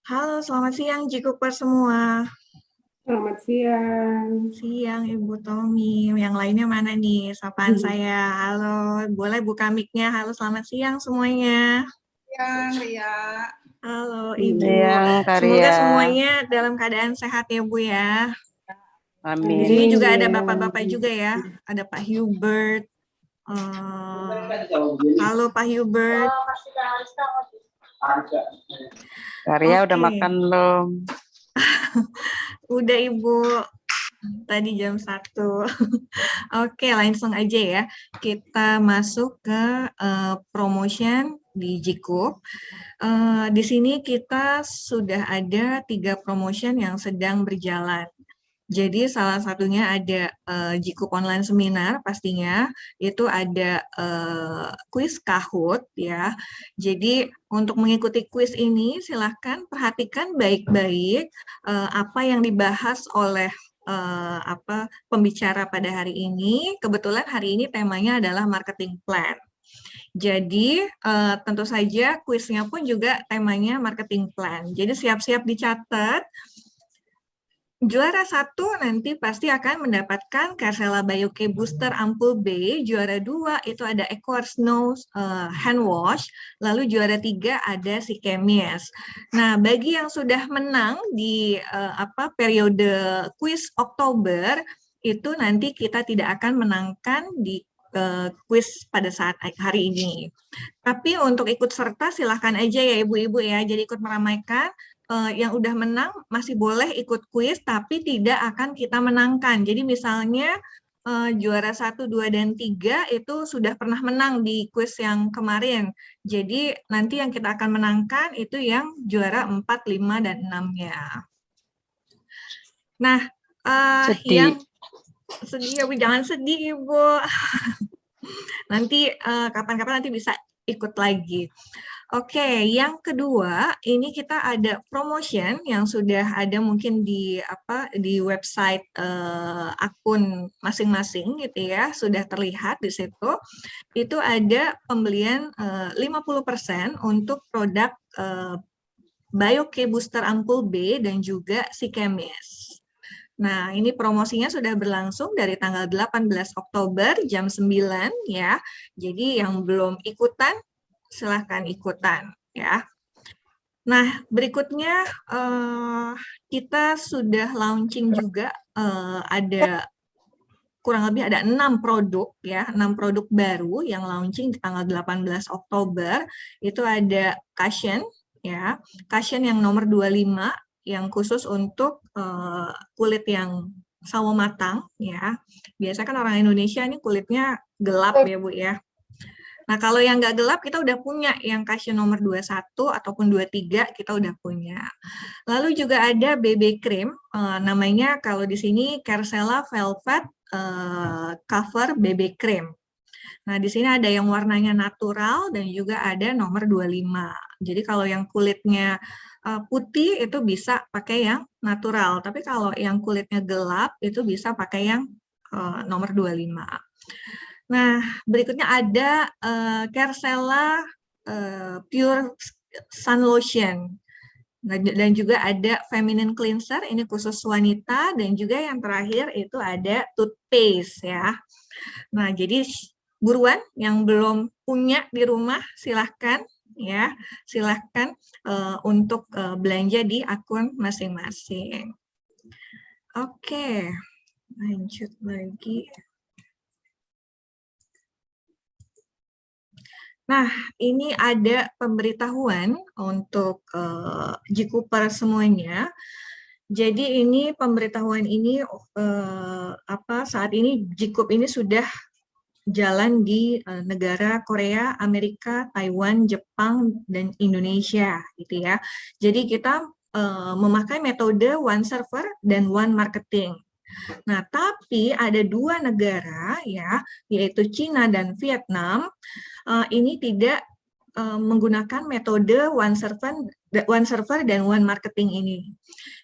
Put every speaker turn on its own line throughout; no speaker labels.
Halo, selamat siang Jikuper semua.
Selamat siang.
Siang Ibu Tommy. Yang lainnya mana nih? Sapaan saya. Halo, boleh buka mic-nya. Halo, selamat siang semuanya.
Siang, Ria.
Halo Ibu.
Siang,
Semoga
Karya.
semuanya dalam keadaan sehat ya Bu ya. Di sini
Amin.
juga ada
Amin.
bapak-bapak juga ya. Ada Pak Hubert. Halo Pak Hubert.
Karya udah
Oke,
makan belum?
udah Ibu. Tadi jam 1. Oke, langsung aja ya. Kita masuk ke promotion di Jikup. Di sini kita sudah ada 3 promotion yang sedang berjalan. Jadi salah satunya ada Jikup Online Seminar pastinya, itu ada kuis Kahoot ya. Jadi untuk mengikuti kuis ini silahkan perhatikan baik-baik apa yang dibahas oleh pembicara pada hari ini. Kebetulan hari ini temanya adalah marketing plan. Jadi tentu saja kuisnya pun juga temanya marketing plan. Jadi siap-siap dicatat. Juara 1 nanti pasti akan mendapatkan Carcella Bioke Booster Ampul B. Juara 2 itu ada Equar Snow Hand Wash. Lalu juara 3 ada si Chemies. Nah, bagi yang sudah menang di periode kuis Oktober, itu nanti kita tidak akan menangkan di kuis pada saat hari ini. Tapi untuk ikut serta silahkan aja ya Ibu-Ibu ya. Jadi ikut meramaikan. Yang udah menang masih boleh ikut kuis, tapi tidak akan kita menangkan. Jadi misalnya juara 1, 2, dan 3 itu sudah pernah menang di kuis yang kemarin. Jadi nanti yang kita akan menangkan itu yang juara 4, 5, dan 6-nya. Nah,
Sedih.
yang sedih, Ibu, jangan sedih, Ibu. Nanti kapan-kapan nanti bisa ikut lagi. Oke, yang kedua, ini kita ada promotion yang sudah ada mungkin di website akun masing-masing gitu ya, sudah terlihat di situ. Itu ada pembelian 50% untuk produk Bioke Booster Ampul B dan juga si Chemies. Nah, ini promosinya sudah berlangsung dari tanggal 18 Oktober jam 9 ya. Jadi yang belum ikutan silahkan ikutan ya. Nah, berikutnya kita sudah launching juga ada kurang lebih ada 6 produk ya, 6 produk baru yang launching di tanggal 18 Oktober. Itu ada cushion ya, cushion yang nomor 25 yang khusus untuk kulit yang sawo matang ya. Biasanya kan orang Indonesia ini kulitnya gelap ya Bu ya. Nah, kalau yang nggak gelap kita udah punya yang cushion nomor 21 ataupun 23 kita udah punya. Lalu juga ada BB cream, namanya kalau di sini Carcella Velvet Cover BB cream. Nah, di sini ada yang warnanya natural dan juga ada nomor 25. Jadi kalau yang kulitnya putih itu bisa pakai yang natural, tapi kalau yang kulitnya gelap itu bisa pakai yang nomor 25. Nah, berikutnya ada Carcella Pure Sun Lotion. Dan juga ada feminine cleanser, ini khusus wanita, dan juga yang terakhir itu ada toothpaste ya. Nah, jadi buruan yang belum punya di rumah silahkan ya, silahkan untuk belanja di akun masing-masing. Oke, lanjut lagi. Nah, ini ada pemberitahuan untuk Jikuper semuanya. Jadi ini pemberitahuan ini saat ini Jikup ini sudah jalan di negara Korea, Amerika, Taiwan, Jepang, dan Indonesia gitu ya. Jadi kita memakai metode one server dan one marketing. Nah, tapi ada 2 negara ya, yaitu Cina dan Vietnam, ini tidak menggunakan metode one server dan one marketing ini.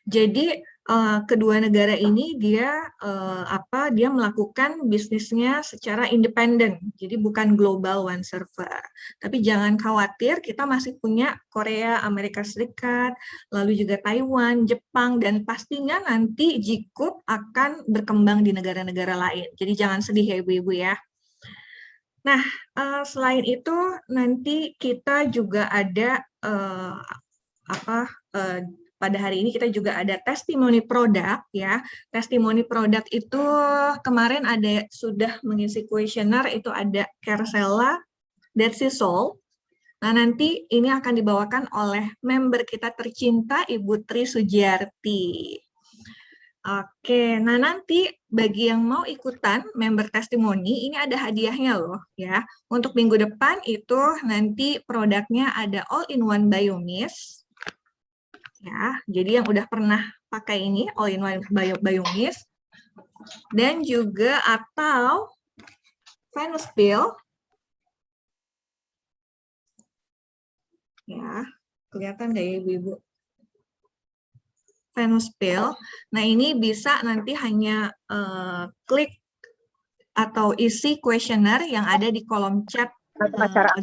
Jadi kedua negara ini dia dia melakukan bisnisnya secara independen, jadi bukan global one server. Tapi jangan khawatir, kita masih punya Korea, Amerika Serikat, lalu juga Taiwan, Jepang, dan pastinya nanti Gcube akan berkembang di negara-negara lain. Jadi jangan sedih ya ibu-ibu ya. Nah, selain itu nanti kita juga ada pada hari ini kita juga ada testimoni produk ya. Testimoni produk itu kemarin sudah mengisi kuesioner, itu ada Kersela, Deadsi Soul. Nah, nanti ini akan dibawakan oleh member kita tercinta Ibu Tri Sujiarti. Oke, nah nanti bagi yang mau ikutan member testimoni, ini ada hadiahnya loh ya. Untuk minggu depan itu nanti produknya ada all-in-one Biomist. Ya, jadi yang udah pernah pakai ini all-in-one Biomist. Dan juga atau Venus Pill. Ya, kelihatan nggak ya ibu-ibu? Venus Pill. Nah, ini bisa nanti hanya klik atau isi kuesioner yang ada di kolom chat Anda.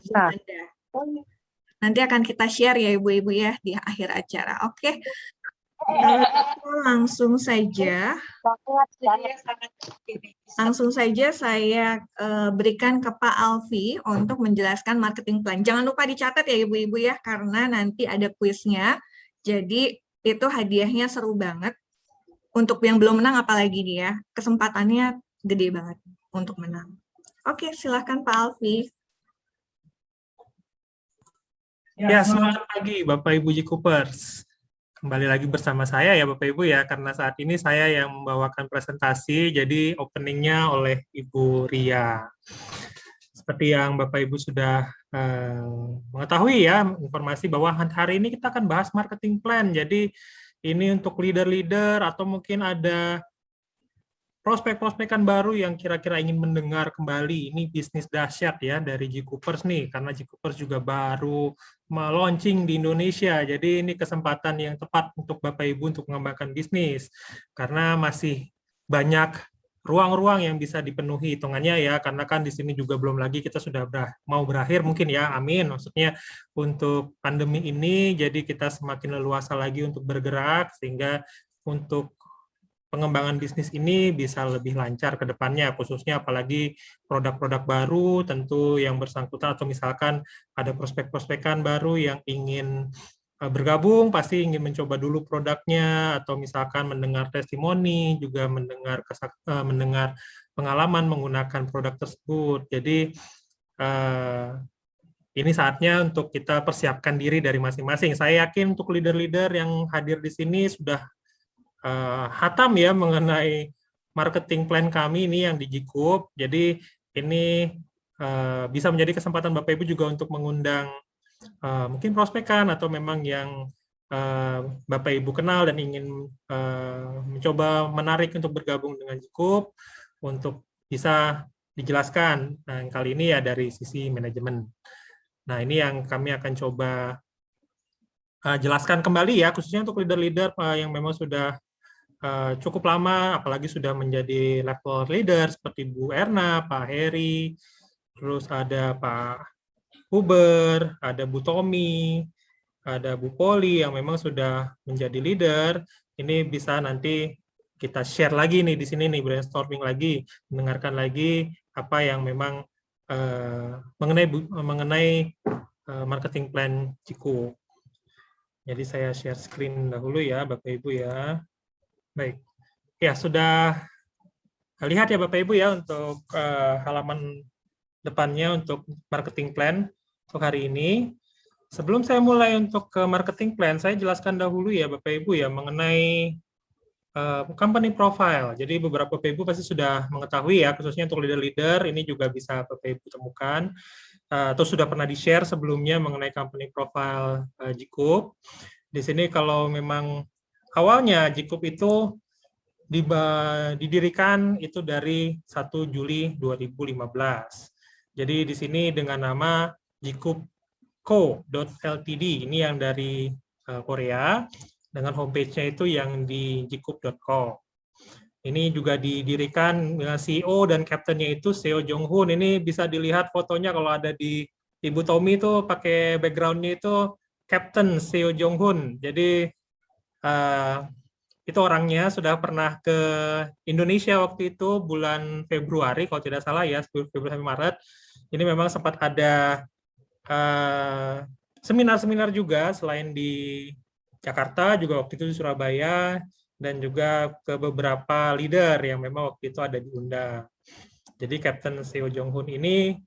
Nanti akan kita share ya ibu-ibu ya di akhir acara. Oke. Langsung saja saya berikan ke Pak Alfi untuk menjelaskan marketing plan. Jangan lupa dicatat ya ibu-ibu ya, karena nanti ada kuisnya. Jadi itu hadiahnya seru banget. Untuk yang belum menang apalagi nih ya, kesempatannya gede banget untuk menang. Oke, silakan Pak Alfi.
Ya, selamat pagi Bapak Ibu Gcoopers. Kembali lagi bersama saya ya Bapak Ibu ya, karena saat ini saya yang membawakan presentasi, jadi openingnya oleh Ibu Ria. Seperti yang Bapak Ibu sudah mengetahui ya, informasi bahwa hari ini kita akan bahas marketing plan. Jadi ini untuk leader-leader atau mungkin ada prospek-prospekan baru yang kira-kira ingin mendengar kembali. Ini bisnis dahsyat ya dari Gcoopers nih, karena Gcoopers juga baru launching di Indonesia. Jadi ini kesempatan yang tepat untuk Bapak Ibu untuk mengembangkan bisnis, karena masih banyak ruang-ruang yang bisa dipenuhi hitungannya ya, karena kan di sini juga belum lagi kita sudah mau berakhir mungkin ya, amin. Maksudnya untuk pandemi ini, jadi kita semakin leluasa lagi untuk bergerak, sehingga untuk pengembangan bisnis ini bisa lebih lancar ke depannya, khususnya apalagi produk-produk baru tentu yang bersangkutan, atau misalkan ada prospek-prospekan baru yang ingin bergabung, pasti ingin mencoba dulu produknya, atau misalkan mendengar testimoni, juga mendengar pengalaman menggunakan produk tersebut. Jadi ini saatnya untuk kita persiapkan diri dari masing-masing. Saya yakin untuk leader-leader yang hadir di sini sudah hatam ya mengenai marketing plan kami ini yang di Gcube. Jadi ini bisa menjadi kesempatan Bapak Ibu juga untuk mengundang mungkin prospekan atau memang yang Bapak Ibu kenal dan ingin mencoba menarik untuk bergabung dengan Gcube untuk bisa dijelaskan. Nah, kali ini ya dari sisi manajemen. Nah, ini yang kami akan coba jelaskan kembali ya, khususnya untuk leader-leader yang memang sudah cukup lama, apalagi sudah menjadi level leader seperti Bu Erna, Pak Heri, terus ada Pak Huber, ada Bu Tommy, ada Bu Poli yang memang sudah menjadi leader. Ini bisa nanti kita share lagi nih di sini nih, brainstorming lagi, mendengarkan lagi apa yang memang mengenai marketing plan Gcube. Jadi saya share screen dahulu ya Bapak Ibu ya. Baik, ya sudah lihat ya Bapak Ibu ya untuk halaman depannya untuk marketing plan untuk hari ini. Sebelum saya mulai untuk ke marketing plan, saya jelaskan dahulu ya Bapak Ibu ya mengenai company profile. Jadi beberapa Bapak Ibu pasti sudah mengetahui ya, khususnya untuk leader-leader, ini juga bisa Bapak Ibu temukan, atau sudah pernah di-share sebelumnya mengenai company profile Gcube. Di sini kalau memang awalnya Gcube itu didirikan itu dari 1 Juli 2015. Jadi di sini dengan nama Gcube Co.Ltd, ini yang dari Korea. dengan homepage-nya itu yang di jikup.com. Ini juga didirikan dengan CEO dan kaptennya itu Seo Jong-hoon. Ini bisa dilihat fotonya kalau ada di Ibu Tommy itu pakai background-nya itu Captain Seo Jong-hoon. Jadi itu orangnya sudah pernah ke Indonesia waktu itu bulan Februari kalau tidak salah ya, Februari sampai Maret. Ini memang sempat ada seminar-seminar juga selain di Jakarta, juga waktu itu di Surabaya, dan juga ke beberapa leader yang memang waktu itu ada diundang. Jadi Captain Seo Jong-hoon ini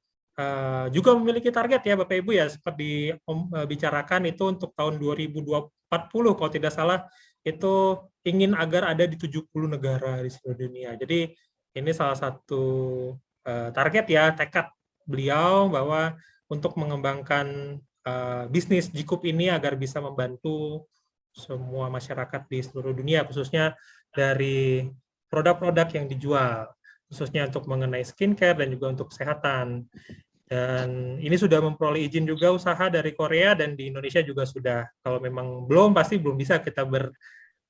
juga memiliki target ya Bapak Ibu ya, seperti bicarakan itu untuk tahun 2040 kalau tidak salah, itu ingin agar ada di 70 negara di seluruh dunia. Jadi ini salah satu target ya, tekad beliau bahwa untuk mengembangkan bisnis Jikup ini agar bisa membantu semua masyarakat di seluruh dunia, khususnya dari produk-produk yang dijual, khususnya untuk mengenai skincare dan juga untuk kesehatan. Dan ini sudah memperoleh izin juga usaha dari Korea, dan di Indonesia juga sudah. Kalau memang belum, pasti belum bisa kita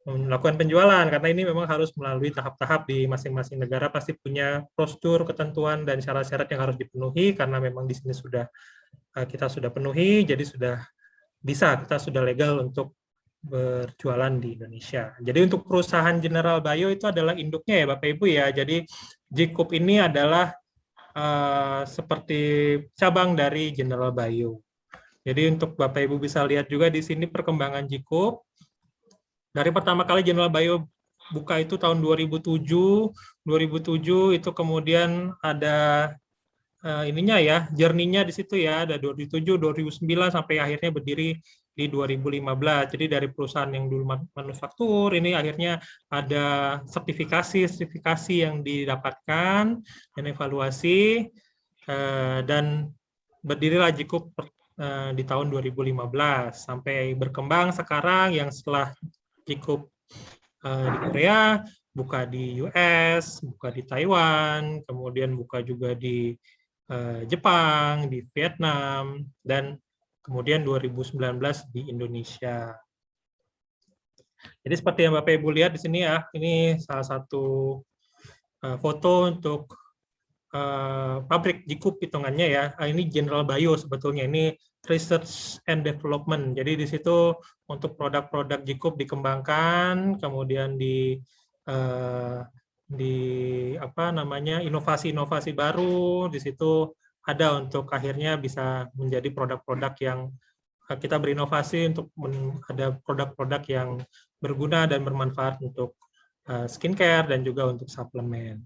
melakukan penjualan, karena ini memang harus melalui tahap-tahap di masing-masing negara, pasti punya prosedur, ketentuan, dan syarat-syarat yang harus dipenuhi, karena memang di sini kita sudah penuhi, jadi kita sudah legal untuk berjualan di Indonesia. Jadi untuk perusahaan General Bio itu adalah induknya ya Bapak Ibu ya. Jadi Jikup ini adalah seperti cabang dari General Bio. Jadi untuk Bapak Ibu bisa lihat juga di sini perkembangan Jikup. Dari pertama kali General Bio buka itu tahun 2007 itu kemudian ada ininya ya, journey-nya di situ ya, ada 2007, 2009 sampai akhirnya berdiri di 2015. Jadi dari perusahaan yang dulu manufaktur, ini akhirnya ada sertifikasi yang didapatkan dan evaluasi, dan berdirilah Jikup di tahun 2015 sampai berkembang sekarang, yang setelah Jikup di Korea, buka di US, buka di Taiwan, kemudian buka juga di Jepang, di Vietnam, dan kemudian 2019 di Indonesia. Jadi seperti yang Bapak Ibu lihat di sini ya, ini salah satu foto untuk pabrik Jikup hitungannya ya. Ini General Bio sebetulnya, ini Research and Development. Jadi di situ untuk produk-produk Jikup dikembangkan, kemudian inovasi-inovasi baru di situ ada untuk akhirnya bisa menjadi produk-produk yang kita berinovasi untuk ada produk-produk yang berguna dan bermanfaat untuk skincare dan juga untuk suplemen.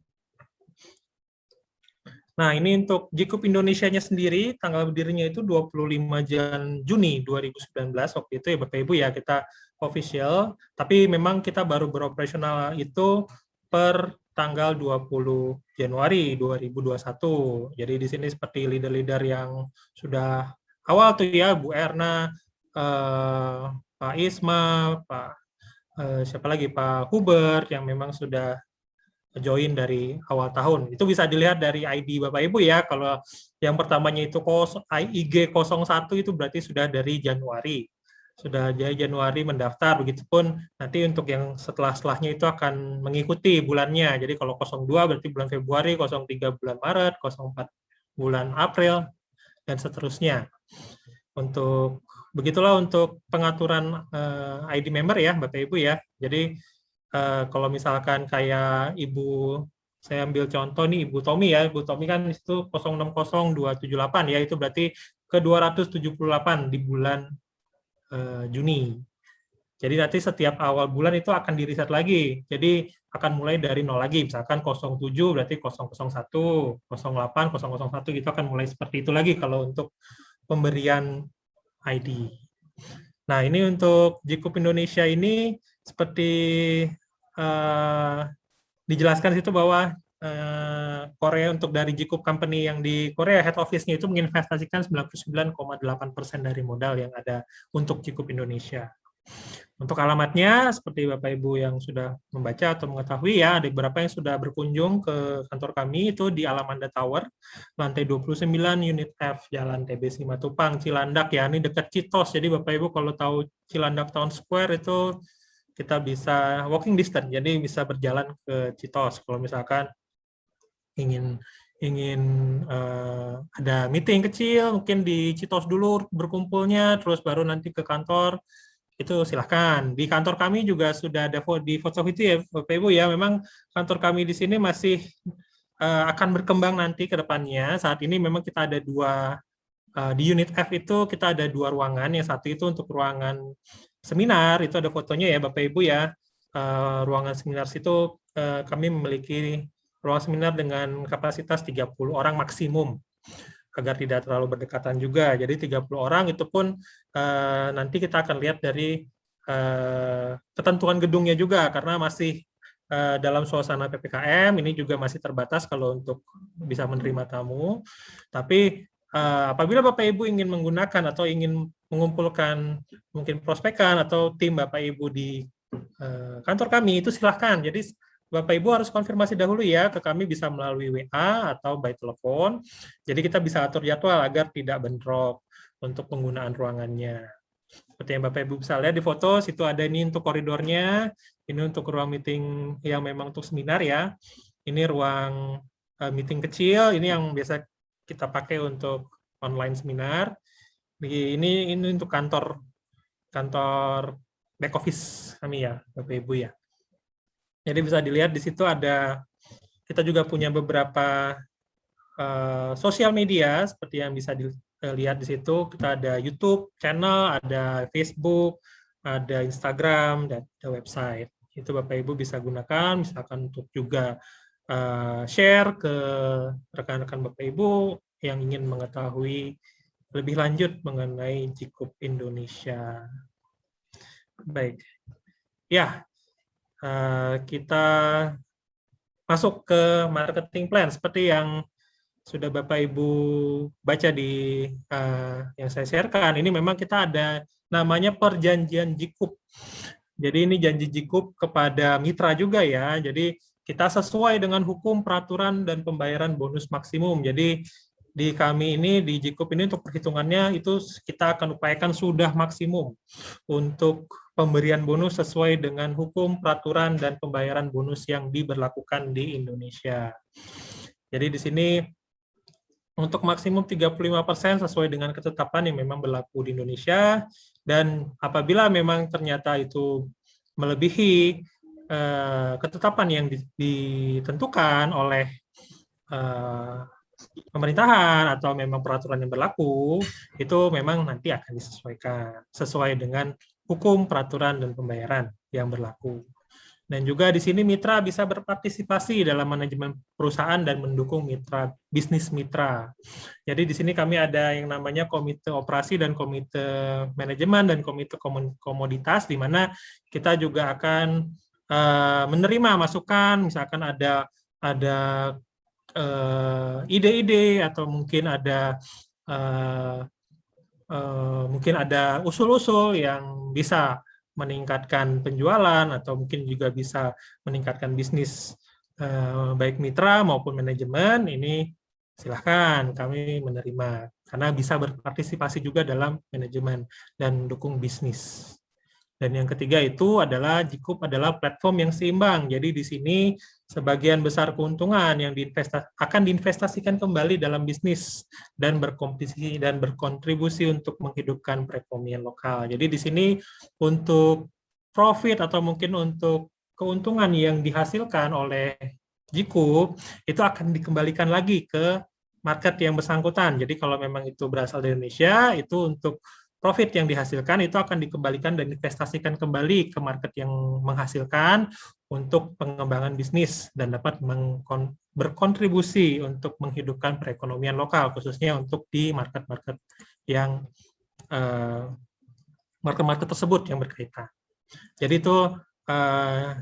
Nah, ini untuk Jikup Indonesia-nya sendiri, tanggal berdirinya itu 25 Juni 2019, waktu itu ya Bapak Ibu ya, kita official, tapi memang kita baru beroperasional itu per tanggal 20 Januari 2021. Jadi di sini seperti leader-leader yang sudah awal tuh ya, Bu Erna, Pak Isma, siapa lagi, Pak Hubert, yang memang sudah join dari awal tahun. Itu bisa dilihat dari ID Bapak Ibu ya. Kalau yang pertamanya itu IG 01 itu berarti sudah dari Januari. Sudah dari Januari mendaftar, begitupun nanti untuk yang setelahnya itu akan mengikuti bulannya. Jadi kalau 02 berarti bulan Februari, 03 bulan Maret, 04 bulan April, dan seterusnya. Begitulah untuk pengaturan ID member ya Bapak Ibu ya. Jadi kalau misalkan kayak saya ambil contoh nih Ibu Tommy ya, Ibu Tommy kan itu 060278 ya, itu berarti ke 278 di bulan Juni. Jadi nanti setiap awal bulan itu akan di-reset lagi. Jadi akan mulai dari 0 lagi. Misalkan 07 berarti 001, 08, 001 gitu akan mulai seperti itu lagi kalau untuk pemberian ID. Nah, ini untuk Jikup Indonesia ini seperti dijelaskan situ bahwa Korea untuk dari Jikup Company yang di Korea head office-nya itu menginvestasikan 99,8% dari modal yang ada untuk Jikup Indonesia. Untuk alamatnya seperti Bapak Ibu yang sudah membaca atau mengetahui ya, ada beberapa yang sudah berkunjung ke kantor kami itu di Alamanda Tower, lantai 29, unit F, Jalan TB Simatupang, Cilandak ya, ini dekat Citos. Jadi Bapak Ibu kalau tahu Cilandak Town Square itu kita bisa walking distance, jadi bisa berjalan ke Citos. Kalau misalkan ingin ada meeting kecil, mungkin di Citos dulu berkumpulnya, terus baru nanti ke kantor, itu silahkan. Di kantor kami juga sudah ada di Fotovitu ya, Bapak Ibu ya. Memang kantor kami di sini masih akan berkembang nanti ke depannya. Saat ini memang kita ada di unit F itu kita ada 2 ruangan. Yang satu itu untuk ruangan seminar, itu ada fotonya ya Bapak Ibu ya. Ruangan seminar situ kami memiliki ruang seminar dengan kapasitas 30 orang maksimum, agar tidak terlalu berdekatan juga. Jadi 30 orang itu pun nanti kita akan lihat dari ketentuan gedungnya juga, karena masih dalam suasana PPKM, ini juga masih terbatas kalau untuk bisa menerima tamu. Tapi apabila Bapak Ibu ingin menggunakan atau ingin mengumpulkan mungkin prospekan atau tim Bapak Ibu di kantor kami, itu silahkan. Jadi Bapak Ibu harus konfirmasi dahulu ya ke kami, bisa melalui WA atau by telepon. Jadi kita bisa atur jadwal agar tidak bentrok untuk penggunaan ruangannya. Seperti yang Bapak Ibu bisa lihat di foto, situ ada ini untuk koridornya, ini untuk ruang meeting yang memang untuk seminar ya. Ini ruang meeting kecil, ini yang biasa kita pakai untuk online seminar. Ini untuk kantor back office kami ya, Bapak Ibu ya. Jadi bisa dilihat di situ kita juga punya beberapa sosial media seperti yang bisa dilihat di situ. Kita ada YouTube channel, ada Facebook, ada Instagram, dan ada website. Itu Bapak Ibu bisa gunakan, misalkan untuk juga share ke rekan-rekan Bapak Ibu yang ingin mengetahui lebih lanjut mengenai Jikup Indonesia. Baik, ya. Kita masuk ke marketing plan seperti yang sudah Bapak Ibu baca di yang saya sharekan. Ini memang kita ada namanya perjanjian Jikup. Jadi ini janji Jikup kepada mitra juga ya. Jadi kita sesuai dengan hukum, peraturan, dan pembayaran bonus maksimum. Jadi di kami ini, di Jikup ini untuk perhitungannya itu kita akan upayakan sudah maksimum untuk pemberian bonus sesuai dengan hukum, peraturan, dan pembayaran bonus yang diberlakukan di Indonesia. Jadi di sini untuk maksimum 35% sesuai dengan ketetapan yang memang berlaku di Indonesia, dan apabila memang ternyata itu melebihi ketetapan yang ditentukan oleh pemerintahan atau memang peraturan yang berlaku, itu memang nanti akan disesuaikan sesuai dengan hukum, peraturan, dan pembayaran yang berlaku. Dan juga di sini mitra bisa berpartisipasi dalam manajemen perusahaan dan mendukung mitra bisnis mitra. Jadi di sini kami ada yang namanya komite operasi dan komite manajemen dan komite komoditas, di mana kita juga akan menerima masukan, misalkan ada ide-ide atau mungkin ada usul-usul yang bisa meningkatkan penjualan atau mungkin juga bisa meningkatkan bisnis baik mitra maupun manajemen. Ini silahkan kami menerima karena bisa berpartisipasi juga dalam manajemen dan dukung bisnis. Dan yang ketiga itu adalah Jikup adalah platform yang seimbang. Jadi di sini sebagian besar keuntungan yang akan diinvestasikan kembali dalam bisnis dan berkompetisi dan berkontribusi untuk menghidupkan perekonomian lokal. Jadi di sini untuk profit atau mungkin untuk keuntungan yang dihasilkan oleh Jikup itu akan dikembalikan lagi ke market yang bersangkutan. Jadi kalau memang itu berasal dari Indonesia, itu untuk profit yang dihasilkan itu akan dikembalikan dan investasikan kembali ke market yang menghasilkan untuk pengembangan bisnis dan dapat berkontribusi untuk menghidupkan perekonomian lokal, khususnya untuk di market-market yang market-market tersebut yang berkaitan. Jadi itu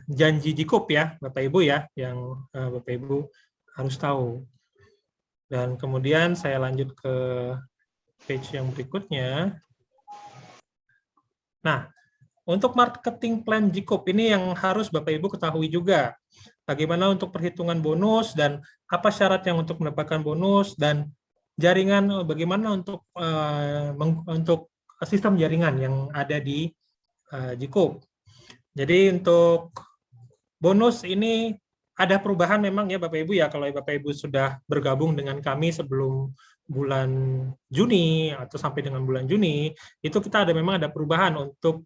janji Jikup ya, Bapak Ibu ya, yang Bapak Ibu harus tahu. Dan kemudian saya lanjut ke page yang berikutnya. Nah, untuk marketing plan Jikup ini yang harus Bapak Ibu ketahui juga. Bagaimana untuk perhitungan bonus dan apa syarat yang untuk mendapatkan bonus dan jaringan, bagaimana untuk sistem jaringan yang ada di Jikup. Jadi untuk bonus ini ada perubahan memang ya Bapak Ibu ya, kalau Bapak Ibu sudah bergabung dengan kami sebelum bulan Juni atau sampai dengan bulan Juni, itu kita memang ada perubahan untuk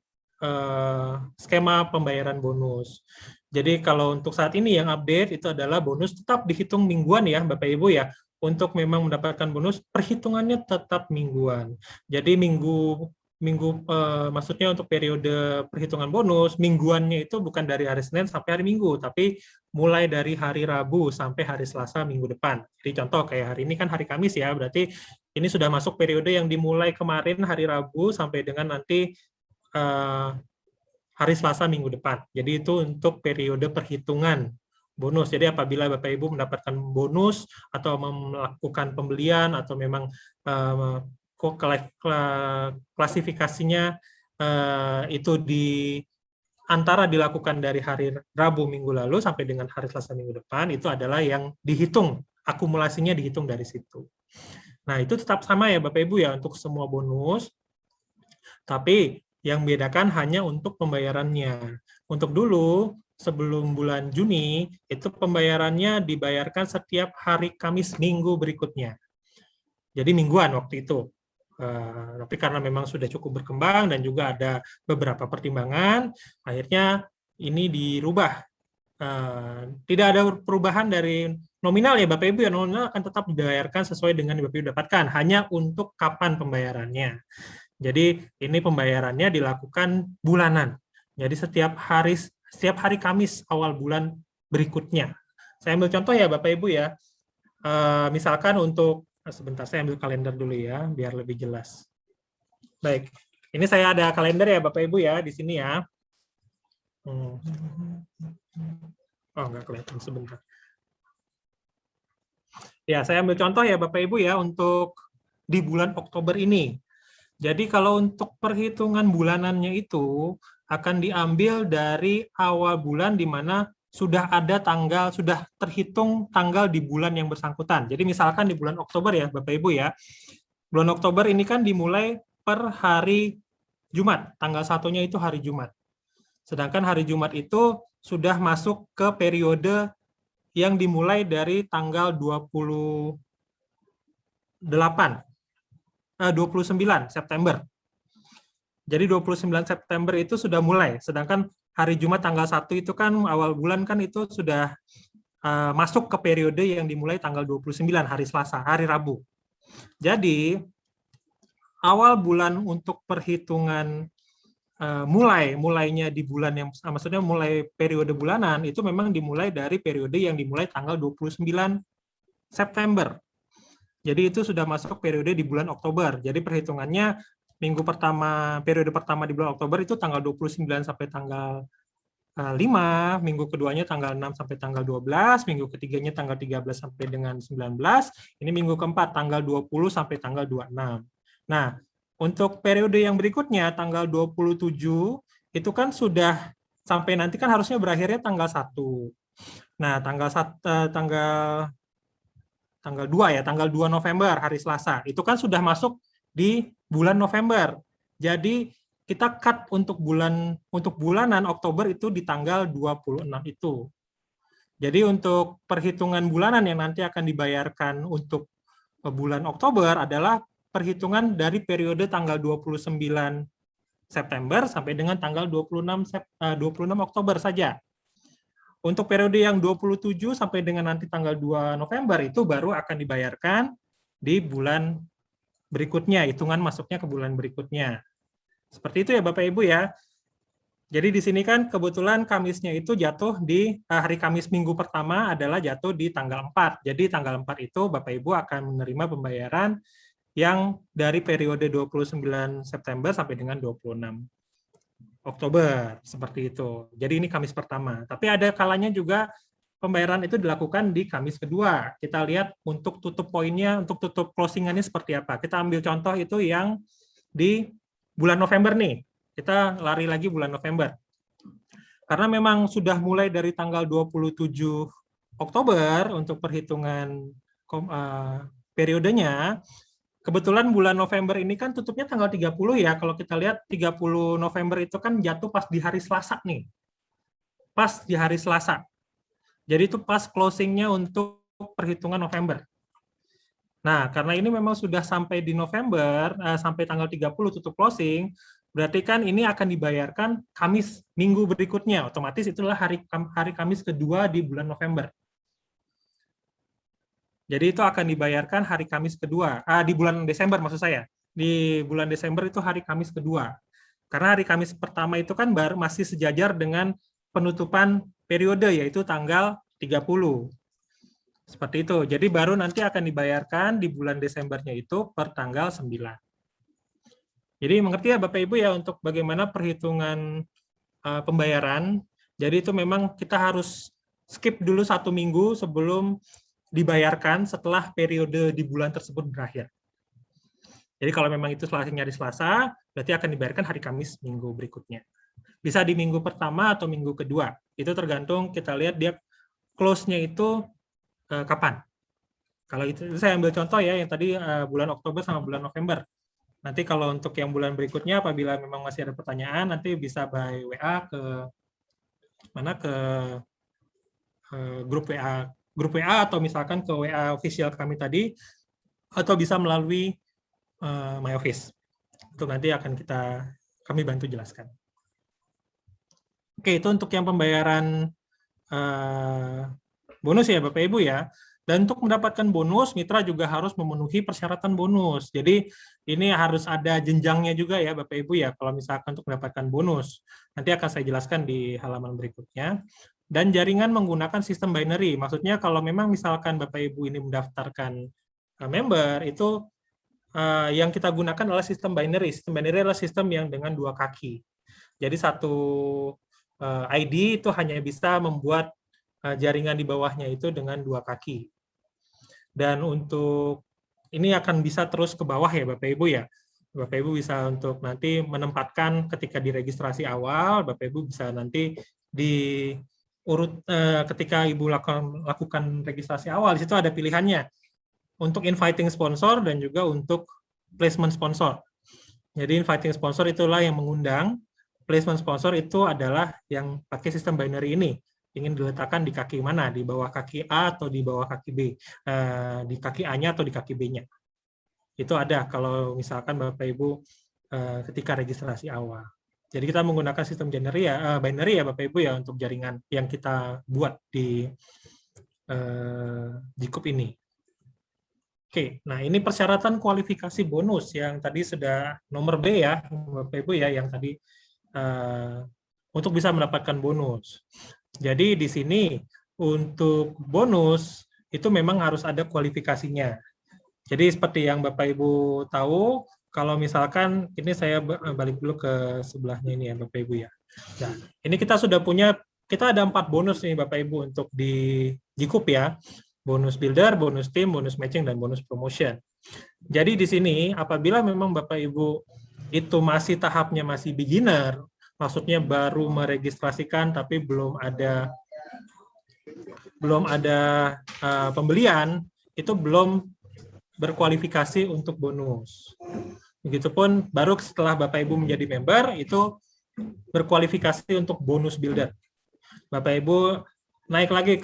skema pembayaran bonus. Jadi kalau untuk saat ini yang update itu adalah bonus tetap dihitung mingguan ya Bapak Ibu ya. Untuk memang mendapatkan bonus perhitungannya tetap mingguan. Jadi maksudnya untuk periode perhitungan bonus mingguannya itu bukan dari hari Senin sampai hari Minggu, tapi mulai dari hari Rabu sampai hari Selasa minggu depan. Jadi contoh kayak hari ini kan hari Kamis ya, berarti ini sudah masuk periode yang dimulai kemarin hari Rabu sampai dengan nanti hari Selasa minggu depan. Jadi itu untuk periode perhitungan bonus. Jadi apabila Bapak Ibu mendapatkan bonus atau melakukan pembelian atau memang klasifikasinya itu antara dilakukan dari hari Rabu minggu lalu sampai dengan hari Selasa minggu depan, itu adalah yang dihitung, akumulasinya dihitung dari situ. Nah, itu tetap sama ya Bapak Ibu ya untuk semua bonus, tapi yang membedakan hanya untuk pembayarannya. Untuk dulu, sebelum bulan Juni, itu pembayarannya dibayarkan setiap hari Kamis minggu berikutnya. Jadi mingguan waktu itu. Tapi karena memang sudah cukup berkembang dan juga ada beberapa pertimbangan, akhirnya ini dirubah. Tidak ada perubahan dari nominal ya Bapak Ibu ya, nominal akan tetap dibayarkan sesuai dengan yang Bapak Ibu dapatkan, hanya untuk kapan pembayarannya. Jadi ini pembayarannya dilakukan bulanan. Jadi setiap hari Kamis awal bulan berikutnya. Saya ambil contoh ya Bapak Ibu ya. Misalkan untuk sebentar, saya ambil kalender dulu ya, biar lebih jelas. Baik, ini saya ada kalender ya Bapak Ibu ya, di sini ya. Oh, nggak kelihatan, sebentar. Ya, saya ambil contoh ya Bapak Ibu ya, untuk di bulan Oktober ini. Jadi kalau untuk perhitungan bulanannya itu, akan diambil dari awal bulan di mana sudah ada tanggal, sudah terhitung tanggal di bulan yang bersangkutan. Jadi misalkan di bulan Oktober ya, Bapak Ibu ya, bulan Oktober ini kan dimulai per hari Jumat, tanggal 1-nya itu hari Jumat. Sedangkan hari Jumat itu sudah masuk ke periode yang dimulai dari tanggal 29 September. Jadi 29 September itu sudah mulai, sedangkan hari Jumat tanggal 1 itu kan awal bulan kan itu sudah masuk ke periode yang dimulai tanggal 29 hari Selasa, hari Rabu. Jadi awal bulan untuk perhitungan mulainya di bulan yang maksudnya mulai periode bulanan itu memang dimulai dari periode yang dimulai tanggal 29 September. Jadi itu sudah masuk periode di bulan Oktober. Jadi perhitungannya periode pertama di bulan Oktober itu tanggal 29 sampai tanggal 5, minggu keduanya tanggal 6 sampai tanggal 12, minggu ketiganya tanggal 13 sampai dengan 19, ini minggu keempat tanggal 20 sampai tanggal 26. Nah, untuk periode yang berikutnya tanggal 27 itu kan sudah sampai nanti kan harusnya berakhirnya tanggal 1. Nah, tanggal 2 ya, tanggal 2 November hari Selasa. Itu kan sudah masuk di bulan November. Jadi kita cut untuk bulanan Oktober itu di tanggal 26 itu. Jadi untuk perhitungan bulanan yang nanti akan dibayarkan untuk bulan Oktober adalah perhitungan dari periode tanggal 29 September sampai dengan tanggal 26 Oktober saja. Untuk periode yang 27 sampai dengan nanti tanggal 2 November itu baru akan dibayarkan di bulan berikutnya, hitungan masuknya ke bulan berikutnya. Seperti itu ya Bapak Ibu ya. Jadi di sini kan kebetulan Kamisnya itu jatuh di hari Kamis minggu pertama adalah jatuh di tanggal 4. Jadi tanggal 4 itu Bapak Ibu akan menerima pembayaran yang dari periode 29 September sampai dengan 26 Oktober, seperti itu. Jadi ini Kamis pertama. Tapi ada kalanya juga pembayaran itu dilakukan di Kamis kedua. Kita lihat untuk tutup poinnya, untuk tutup closingannya seperti apa. Kita ambil contoh itu yang di bulan November nih. Kita lari lagi bulan November. Karena memang sudah mulai dari tanggal 27 Oktober untuk perhitungan periodenya, kebetulan bulan November ini kan tutupnya tanggal 30 ya. Kalau kita lihat 30 November itu kan jatuh pas di hari Selasa nih. Pas di hari Selasa. Jadi itu pas closing-nya untuk perhitungan November. Nah, karena ini memang sudah sampai di November, sampai tanggal 30 tutup closing, berarti kan ini akan dibayarkan Kamis minggu berikutnya. Otomatis itulah hari Kamis kedua di bulan November. Jadi itu akan dibayarkan hari Kamis kedua, di bulan Desember maksud saya. Di bulan Desember itu hari Kamis kedua. Karena hari Kamis pertama itu kan baru masih sejajar dengan penutupan periode, yaitu tanggal 30. Seperti itu. Jadi baru nanti akan dibayarkan di bulan Desembernya itu per tanggal 9. Jadi mengerti ya Bapak Ibu ya untuk bagaimana perhitungan pembayaran. Jadi itu memang kita harus skip dulu 1 minggu sebelum dibayarkan setelah periode di bulan tersebut berakhir. Jadi kalau memang itu Selasanya di Selasa, berarti akan dibayarkan hari Kamis minggu berikutnya. Bisa di minggu pertama atau minggu kedua. Itu tergantung kita lihat dia close-nya itu kapan. Kalau itu saya ambil contoh ya, yang tadi bulan Oktober sama bulan November. Nanti kalau untuk yang bulan berikutnya, apabila memang masih ada pertanyaan, nanti bisa by WA ke grup WA atau misalkan ke WA official kami tadi, atau bisa melalui My Office. Untuk nanti akan kami bantu jelaskan. Oke, itu untuk yang pembayaran bonus ya Bapak Ibu ya. Dan untuk mendapatkan bonus, mitra juga harus memenuhi persyaratan bonus. Jadi ini harus ada jenjangnya juga ya Bapak Ibu ya, kalau misalkan untuk mendapatkan bonus. Nanti akan saya jelaskan di halaman berikutnya. Dan jaringan menggunakan sistem binary. Maksudnya kalau memang misalkan Bapak Ibu ini mendaftarkan member, itu yang kita gunakan adalah sistem binary. Sistem binary adalah sistem yang dengan 2 kaki. Jadi satu ID itu hanya bisa membuat jaringan di bawahnya itu dengan 2 kaki. Dan untuk ini akan bisa terus ke bawah ya Bapak Ibu ya. Bapak Ibu bisa untuk nanti menempatkan ketika diregistrasi awal, Bapak Ibu bisa nanti ketika Ibu lakukan registrasi awal, di situ ada pilihannya untuk inviting sponsor dan juga untuk placement sponsor. Jadi inviting sponsor itulah yang mengundang, placement sponsor itu adalah yang pakai sistem binary ini. Ingin diletakkan di kaki mana, di bawah kaki A atau di bawah kaki B, di kaki A-nya atau di kaki B-nya. Itu ada kalau misalkan Bapak Ibu ketika registrasi awal. Jadi kita menggunakan sistem binary ya Bapak Ibu ya untuk jaringan yang kita buat di Gikup ini. Oke, nah ini persyaratan kualifikasi bonus yang tadi sudah nomor B ya Bapak Ibu ya, yang tadi untuk bisa mendapatkan bonus. Jadi di sini untuk bonus itu memang harus ada kualifikasinya. Jadi seperti yang Bapak Ibu tahu, kalau misalkan ini saya balik dulu ke sebelahnya ini ya Bapak Ibu ya. Nah, ini kita sudah punya, kita ada 4 bonus nih Bapak Ibu untuk di Gikup ya. Bonus builder, bonus team, bonus matching, dan bonus promotion. Jadi di sini apabila memang Bapak Ibu itu masih tahapnya masih beginner, maksudnya baru meregistrasikan tapi belum ada pembelian, itu belum berkualifikasi untuk bonus. Begitupun baru setelah Bapak Ibu menjadi member itu berkualifikasi untuk bonus builder. Bapak Ibu naik lagi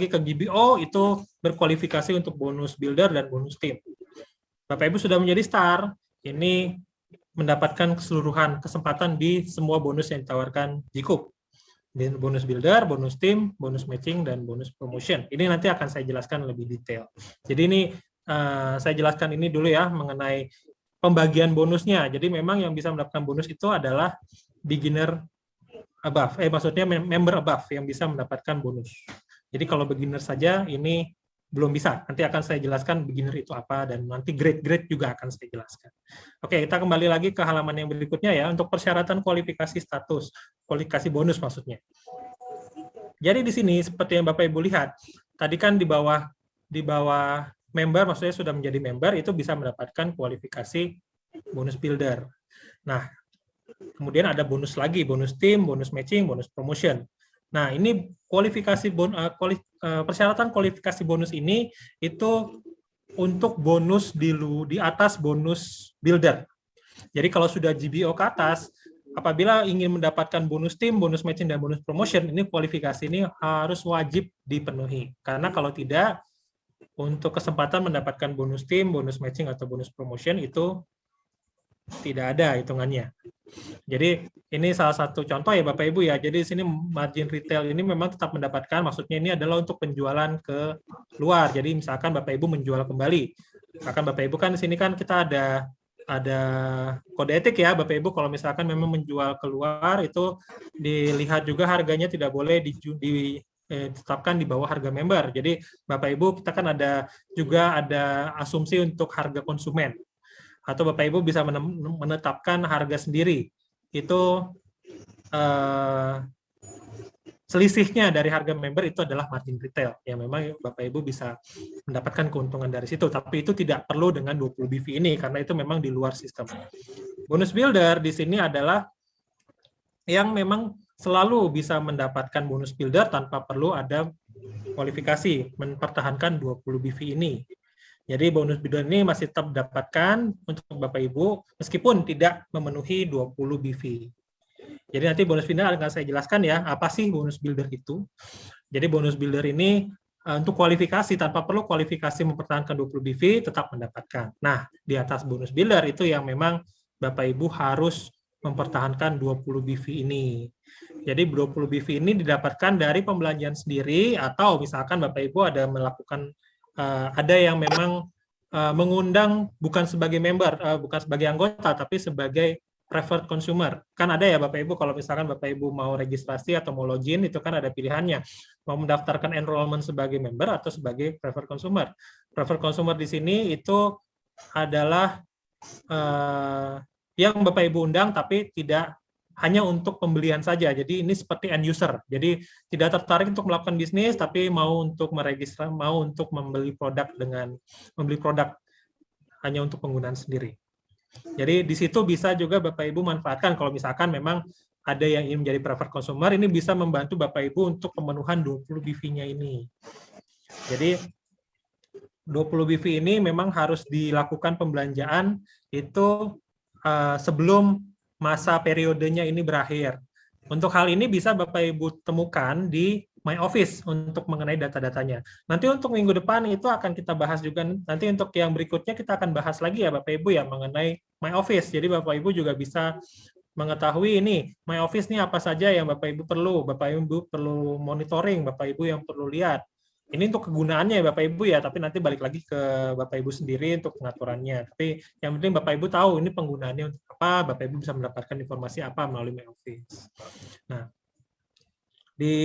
ke GBO itu berkualifikasi untuk bonus builder dan bonus team. Bapak Ibu sudah menjadi star, ini mendapatkan keseluruhan kesempatan di semua bonus yang ditawarkan Gikup. Bonus builder, bonus team, bonus matching, dan bonus promotion. Ini nanti akan saya jelaskan lebih detail. Jadi ini saya jelaskan ini dulu ya mengenai pembagian bonusnya. Jadi memang yang bisa mendapatkan bonus itu adalah beginner above, maksudnya member above yang bisa mendapatkan bonus. Jadi kalau beginner saja ini belum bisa. Nanti akan saya jelaskan beginner itu apa, dan nanti grade-grade juga akan saya jelaskan. Oke, kita kembali lagi ke halaman yang berikutnya ya, untuk persyaratan kualifikasi status, kualifikasi bonus maksudnya. Jadi di sini, seperti yang Bapak Ibu lihat, tadi kan di bawah member, maksudnya sudah menjadi member, itu bisa mendapatkan kualifikasi bonus builder. Nah, kemudian ada bonus lagi, bonus team, bonus matching, bonus promotion. Nah, ini persyaratan kualifikasi bonus ini itu untuk bonus di atas bonus builder. Jadi kalau sudah GBO ke atas, apabila ingin mendapatkan bonus tim, bonus matching, dan bonus promotion, ini kualifikasi ini harus wajib dipenuhi. Karena kalau tidak, untuk kesempatan mendapatkan bonus tim, bonus matching, atau bonus promotion itu tidak ada hitungannya. Jadi ini salah satu contoh ya Bapak Ibu ya. Jadi di sini margin retail ini memang tetap mendapatkan, maksudnya ini adalah untuk penjualan ke luar. Jadi misalkan Bapak Ibu menjual kembali. Misalkan Bapak Ibu kan di sini kan kita ada kode etik ya Bapak Ibu, kalau misalkan memang menjual keluar itu dilihat juga harganya tidak boleh ditetapkan di bawah harga member. Jadi Bapak Ibu kita kan juga ada asumsi untuk harga konsumen. Atau Bapak Ibu bisa menetapkan harga sendiri. Itu selisihnya dari harga member itu adalah margin retail. Yang memang Bapak Ibu bisa mendapatkan keuntungan dari situ. Tapi itu tidak perlu dengan 20 BV ini, karena itu memang di luar sistem. Bonus builder di sini adalah yang memang selalu bisa mendapatkan bonus builder tanpa perlu ada kualifikasi, mempertahankan 20 BV ini. Jadi bonus builder ini masih tetap dapatkan untuk Bapak Ibu meskipun tidak memenuhi 20 BV. Jadi nanti bonus builder akan saya jelaskan ya, apa sih bonus builder itu. Jadi bonus builder ini untuk kualifikasi, tanpa perlu kualifikasi mempertahankan 20 BV tetap mendapatkan. Nah, di atas bonus builder itu yang memang Bapak Ibu harus mempertahankan 20 BV ini. Jadi 20 BV ini didapatkan dari pembelanjaan sendiri, atau misalkan Bapak Ibu ada melakukan ada yang memang mengundang bukan sebagai member, bukan sebagai anggota, tapi sebagai preferred consumer. Kan ada ya Bapak Ibu, kalau misalkan Bapak Ibu mau registrasi atau mau login, itu kan ada pilihannya. Mau mendaftarkan enrollment sebagai member atau sebagai preferred consumer. Preferred consumer di sini itu adalah yang Bapak Ibu undang, tapi tidak hanya untuk pembelian saja. Jadi ini seperti end user. Jadi tidak tertarik untuk melakukan bisnis, tapi mau untuk meregistrasi, mau untuk membeli produk hanya untuk penggunaan sendiri. Jadi di situ bisa juga Bapak Ibu manfaatkan kalau misalkan memang ada yang ingin menjadi preferred consumer, ini bisa membantu Bapak Ibu untuk pemenuhan 20 BV-nya ini. Jadi 20 BV ini memang harus dilakukan pembelanjaan itu sebelum masa periodenya ini berakhir. Untuk hal ini bisa Bapak Ibu temukan di My Office untuk mengenai data-datanya. Nanti untuk minggu depan itu akan kita bahas juga. Nanti untuk yang berikutnya kita akan bahas lagi ya Bapak Ibu ya mengenai My Office. Jadi Bapak Ibu juga bisa mengetahui ini My Office ini apa saja yang Bapak Ibu perlu. Bapak Ibu perlu monitoring, Bapak Ibu yang perlu lihat. Ini untuk kegunaannya ya Bapak Ibu ya, tapi nanti balik lagi ke Bapak Ibu sendiri untuk pengaturannya. Tapi yang penting Bapak Ibu tahu ini penggunaannya untuk apa, Bapak Ibu bisa mendapatkan informasi apa melalui My Office. Nah, di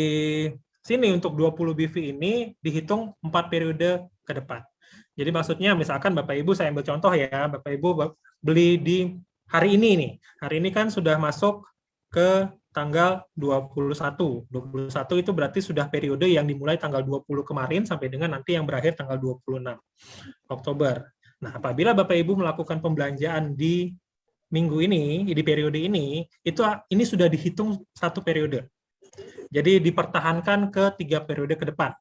sini untuk 20 BV ini dihitung 4 periode ke depan. Jadi maksudnya misalkan Bapak Ibu, saya ambil contoh ya, Bapak Ibu beli di hari ini nih. Hari ini kan sudah masuk ke tanggal 21. 21 itu berarti sudah periode yang dimulai tanggal 20 kemarin sampai dengan nanti yang berakhir tanggal 26 Oktober. Nah, apabila Bapak Ibu melakukan pembelanjaan di minggu ini, di periode ini sudah dihitung satu periode. Jadi dipertahankan ke 3 periode ke depan.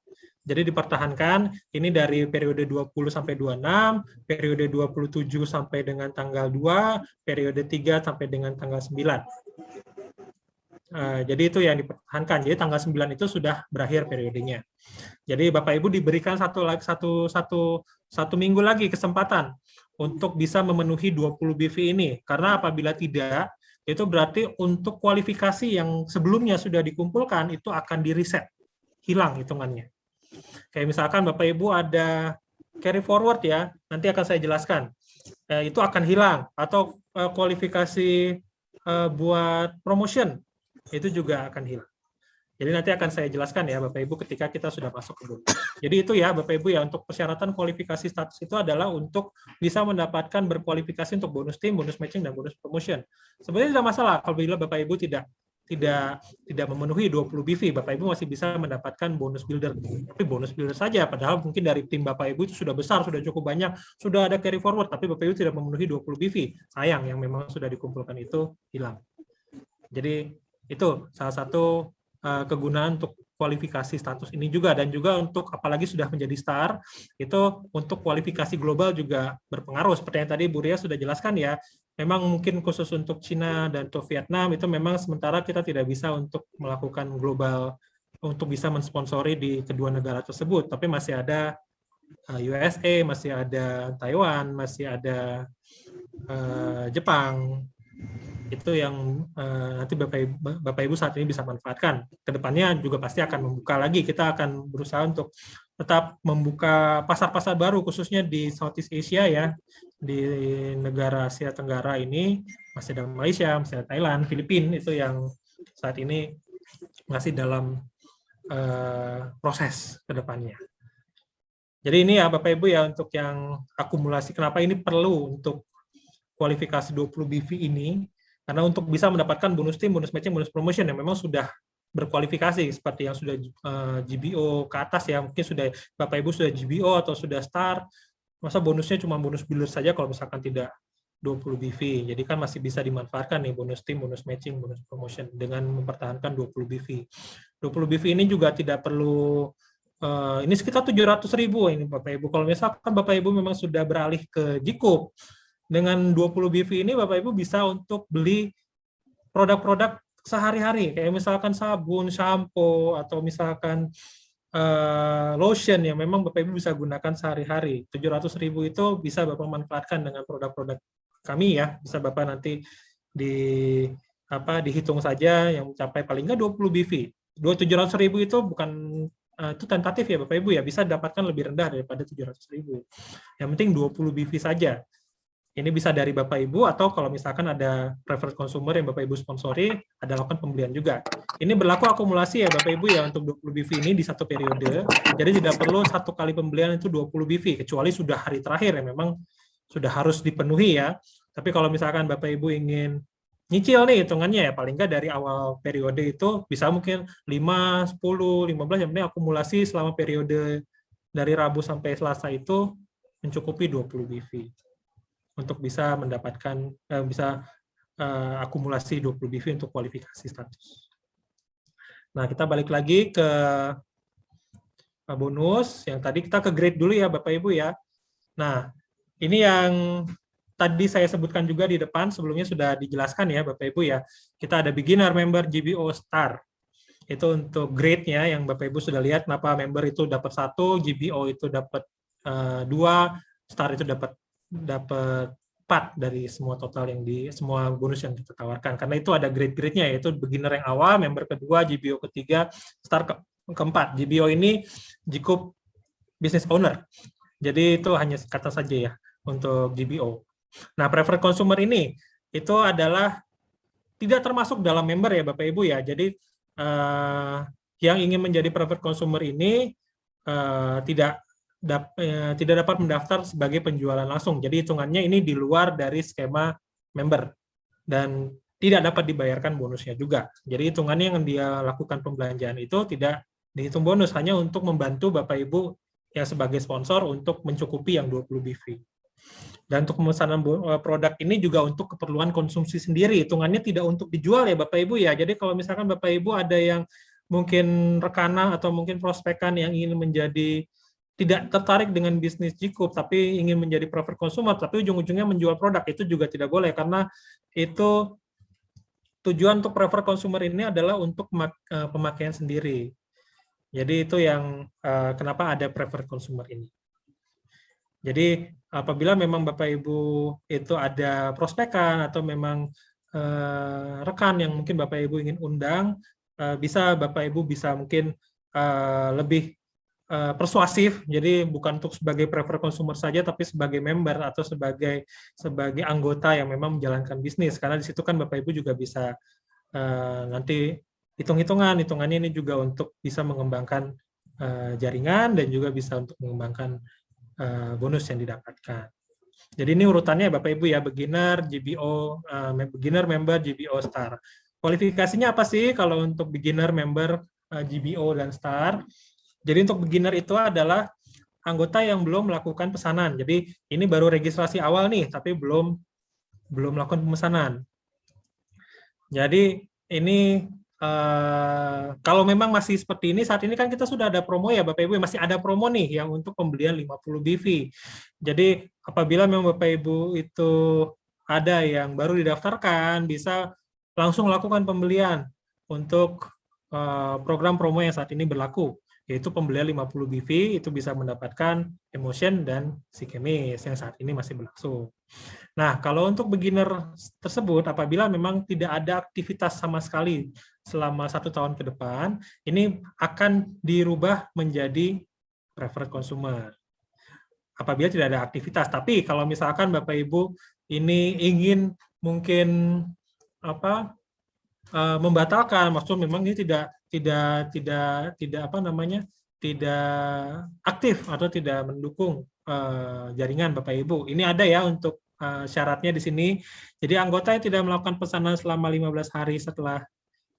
Jadi dipertahankan ini dari periode 20 sampai 26, periode 27 sampai dengan tanggal 2, periode 3 sampai dengan tanggal 9. Jadi itu yang dipertahankan. Jadi tanggal 9 itu sudah berakhir periodenya. Jadi Bapak Ibu diberikan satu minggu lagi kesempatan untuk bisa memenuhi 20 BV ini. Karena apabila tidak, itu berarti untuk kualifikasi yang sebelumnya sudah dikumpulkan itu akan di-reset, hilang hitungannya. Kayak misalkan Bapak Ibu ada carry forward ya, nanti akan saya jelaskan. Itu akan hilang. Atau kualifikasi buat promotion, itu juga akan hilang. Jadi nanti akan saya jelaskan ya Bapak Ibu ketika kita sudah masuk ke bonus. Jadi itu ya Bapak Ibu ya, untuk persyaratan kualifikasi status itu adalah untuk bisa mendapatkan berkualifikasi untuk bonus tim, bonus matching, dan bonus promotion. Sebenarnya tidak masalah apabila Bapak Ibu tidak memenuhi 20 BV, Bapak Ibu masih bisa mendapatkan bonus builder. Tapi bonus builder saja, padahal mungkin dari tim Bapak Ibu itu sudah besar, sudah cukup banyak, sudah ada carry forward, tapi Bapak Ibu tidak memenuhi 20 BV. Sayang, yang memang sudah dikumpulkan itu hilang. Jadi itu salah satu kegunaan untuk kualifikasi status ini juga, dan juga untuk apalagi sudah menjadi star itu untuk kualifikasi global juga berpengaruh seperti yang tadi Bu Ria sudah jelaskan ya. Memang mungkin khusus untuk Cina dan untuk Vietnam itu memang sementara kita tidak bisa untuk melakukan global untuk bisa mensponsori di kedua negara tersebut, tapi masih ada USA, masih ada Taiwan, masih ada Jepang. Itu yang nanti Bapak Ibu saat ini bisa manfaatkan. Kedepannya juga pasti akan membuka lagi. Kita akan berusaha untuk tetap membuka pasar-pasar baru, khususnya di Southeast Asia ya, di negara Asia Tenggara ini masih ada Malaysia, masih ada Thailand, Filipina, itu yang saat ini masih dalam proses kedepannya. Jadi ini ya Bapak Ibu ya untuk yang akumulasi. Kenapa ini perlu untuk kualifikasi 20 BV ini? Karena untuk bisa mendapatkan bonus tim, bonus matching, bonus promotion yang memang sudah berkualifikasi seperti yang sudah GBO ke atas ya, mungkin sudah Bapak Ibu sudah GBO atau sudah star, masa bonusnya cuma bonus builder saja kalau misalkan tidak 20 BV. Jadi kan masih bisa dimanfaatkan nih bonus tim, bonus matching, bonus promotion dengan mempertahankan 20 BV. 20 BV ini juga tidak perlu ini sekitar 700.000 ini Bapak Ibu. Kalau misalkan Bapak Ibu memang sudah beralih ke Jikup, dengan 20 BV ini Bapak Ibu bisa untuk beli produk-produk sehari-hari, kayak misalkan sabun, shampoo, atau misalkan lotion yang memang Bapak Ibu bisa gunakan sehari-hari. 700.000 itu bisa Bapak manfaatkan dengan produk-produk kami ya. Bisa Bapak nanti dihitung saja yang mencapai paling nggak 20 BV. 700.000 itu bukan itu tentatif ya Bapak Ibu ya, bisa dapatkan lebih rendah daripada 700.000. Yang penting 20 BV saja. Ini bisa dari Bapak Ibu, atau kalau misalkan ada preferred consumer yang Bapak Ibu sponsori, ada lakukan pembelian juga. Ini berlaku akumulasi ya Bapak Ibu ya, untuk 20 BV ini di satu periode. Jadi tidak perlu satu kali pembelian itu 20 BV, kecuali sudah hari terakhir ya memang sudah harus dipenuhi ya. Tapi kalau misalkan Bapak Ibu ingin nyicil nih hitungannya ya, paling nggak dari awal periode itu bisa mungkin 5, 10, 15, yang penting akumulasi selama periode dari Rabu sampai Selasa itu mencukupi 20 BV. Untuk bisa mendapatkan akumulasi 20 BV untuk kualifikasi status. Nah, kita balik lagi ke bonus. Yang tadi kita ke grade dulu ya Bapak Ibu ya. Nah, ini yang tadi saya sebutkan juga di depan, sebelumnya sudah dijelaskan ya Bapak Ibu ya. Kita ada beginner, member, GBO, star. Itu untuk grade-nya yang Bapak Ibu sudah lihat, kenapa member itu dapat 1, GBO itu dapat 2, star itu dapat 4 dari semua total yang semua bonus yang kita tawarkan, karena itu ada grade-grade-nya, yaitu beginner yang awal, member kedua, GBO ketiga, star keempat. GBO ini Jikup Business Owner, jadi itu hanya kata saja ya untuk GBO. Nah, preferred consumer ini itu adalah tidak termasuk dalam member ya Bapak Ibu ya. Jadi yang ingin menjadi preferred consumer ini tidak dapat mendaftar sebagai penjualan langsung. Jadi hitungannya ini di luar dari skema member dan tidak dapat dibayarkan bonusnya juga. Jadi hitungannya yang dia lakukan pembelanjaan itu tidak dihitung bonus, hanya untuk membantu Bapak Ibu yang sebagai sponsor untuk mencukupi yang 20 BV. Dan untuk pemesanan produk ini juga untuk keperluan konsumsi sendiri, hitungannya tidak untuk dijual ya Bapak Ibu ya. Jadi kalau misalkan Bapak Ibu ada yang mungkin rekanan atau mungkin prospekan yang ingin menjadi tidak tertarik dengan bisnis Jikup, tapi ingin menjadi preferred consumer, tapi ujung-ujungnya menjual produk, itu juga tidak boleh, karena itu tujuan untuk preferred consumer ini adalah untuk pemakaian sendiri. Jadi itu yang kenapa ada preferred consumer ini. Jadi apabila memang Bapak Ibu itu ada prospekan atau memang rekan yang mungkin Bapak Ibu ingin undang, bisa Bapak Ibu bisa mungkin lebih persuasif, jadi bukan untuk sebagai preferred consumer saja, tapi sebagai member atau sebagai anggota yang memang menjalankan bisnis, karena di situ kan Bapak Ibu juga bisa nanti hitungannya ini juga untuk bisa mengembangkan jaringan dan juga bisa untuk mengembangkan bonus yang didapatkan. Jadi ini urutannya Bapak Ibu ya, beginner, GBO, beginner, member, GBO, star. Kualifikasinya apa sih kalau untuk beginner, member, GBO, dan star? Jadi untuk beginner itu adalah anggota yang belum melakukan pesanan. Jadi ini baru registrasi awal nih, tapi belum melakukan pemesanan. Jadi ini kalau memang masih seperti ini, saat ini kan kita sudah ada promo ya Bapak Ibu, masih ada promo nih yang untuk pembelian 50 BV. Jadi apabila memang Bapak Ibu itu ada yang baru didaftarkan, bisa langsung lakukan pembelian untuk program promo yang saat ini berlaku, yaitu pembelian 50 BV itu bisa mendapatkan Emotion dan Psikemis yang saat ini masih berlangsung. Nah, kalau untuk beginner tersebut, apabila memang tidak ada aktivitas sama sekali selama 1 tahun ke depan, ini akan dirubah menjadi preferred consumer. Apabila tidak ada aktivitas, tapi kalau misalkan Bapak Ibu ini ingin mungkin membatalkan, maksudnya memang ini tidak aktif atau tidak mendukung jaringan Bapak Ibu. Ini ada ya untuk syaratnya di sini. Jadi anggota yang tidak melakukan pesanan selama 15 hari setelah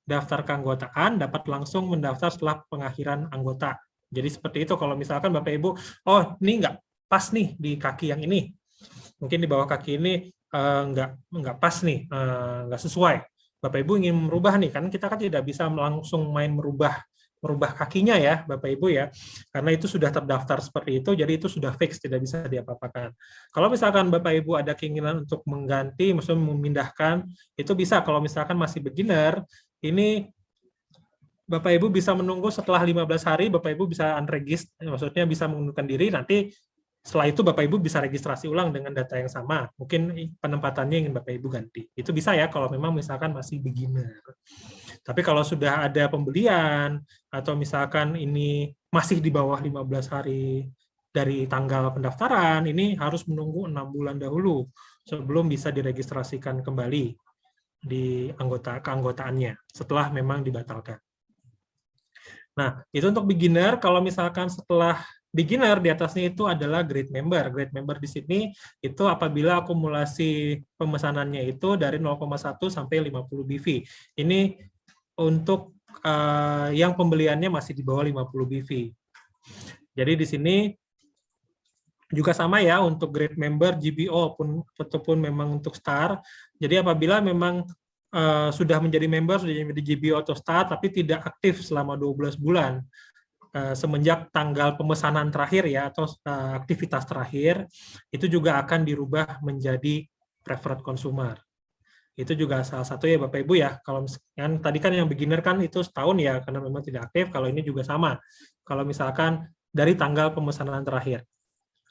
daftar keanggotaan dapat langsung mendaftar setelah pengakhiran anggota. Jadi seperti itu kalau misalkan Bapak Ibu, oh ini nggak pas nih di kaki yang ini, mungkin di bawah kaki ini nggak pas nih, nggak sesuai. Bapak Ibu ingin merubah nih, kan kita kan tidak bisa langsung main merubah kakinya ya Bapak Ibu ya, karena itu sudah terdaftar seperti itu, jadi itu sudah fix, tidak bisa diapa-apakan. Kalau misalkan Bapak Ibu ada keinginan untuk mengganti, maksudnya memindahkan, itu bisa. Kalau misalkan masih beginner, ini Bapak Ibu bisa menunggu setelah 15 hari, Bapak Ibu bisa unregister, maksudnya bisa mengundurkan diri, nanti setelah itu Bapak Ibu bisa registrasi ulang dengan data yang sama. Mungkin penempatannya ingin Bapak Ibu ganti. Itu bisa ya kalau memang misalkan masih beginner. Tapi kalau sudah ada pembelian, atau misalkan ini masih di bawah 15 hari dari tanggal pendaftaran, ini harus menunggu 6 bulan dahulu sebelum bisa diregistrasikan kembali di keanggotaannya setelah memang dibatalkan. Nah, itu untuk beginner. Kalau misalkan setelah beginner, di atasnya itu adalah grade member. Grade member di sini itu apabila akumulasi pemesanannya itu dari 0,1 sampai 50 BV. Ini untuk yang pembeliannya masih di bawah 50 BV. Jadi di sini juga sama ya untuk grade member, GBO ataupun memang untuk star. Jadi apabila memang sudah menjadi member, sudah menjadi GBO atau star, tapi tidak aktif selama 12 bulan, semenjak tanggal pemesanan terakhir ya, atau aktivitas terakhir, itu juga akan dirubah menjadi preferred consumer. Itu juga salah satu ya Bapak Ibu ya. Kalau yang tadi kan yang beginner kan itu setahun ya, karena memang tidak aktif. Kalau ini juga sama. Kalau misalkan dari tanggal pemesanan terakhir.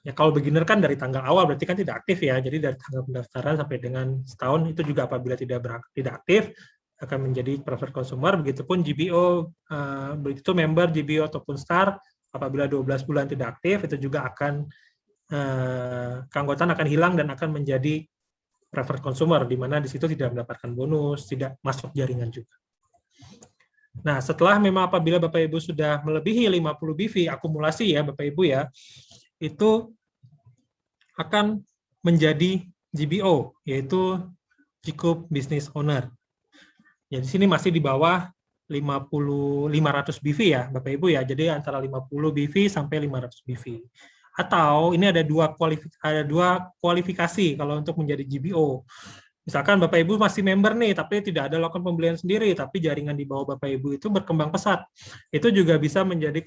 Ya kalau beginner kan dari tanggal awal berarti kan tidak aktif ya. Jadi dari tanggal pendaftaran sampai dengan setahun itu juga apabila tidak aktif akan menjadi preferred consumer. Begitupun GBO, begitu member GBO ataupun star apabila 12 bulan tidak aktif itu juga akan keanggotaan akan hilang dan akan menjadi preferred consumer, di mana di situ tidak mendapatkan bonus, tidak masuk jaringan juga. Nah, setelah memang apabila Bapak Ibu sudah melebihi 50 BV akumulasi ya Bapak Ibu ya, itu akan menjadi GBO, yaitu Cukup Business Owner. Ya, di sini masih di bawah 500 BV ya Bapak Ibu ya, jadi antara 50 BV sampai 500 BV. Atau ini ada dua kualifikasi kalau untuk menjadi GBO. Misalkan Bapak Ibu masih member nih, tapi tidak ada lakukan pembelian sendiri, tapi jaringan di bawah Bapak Ibu itu berkembang pesat. Itu juga bisa menjadi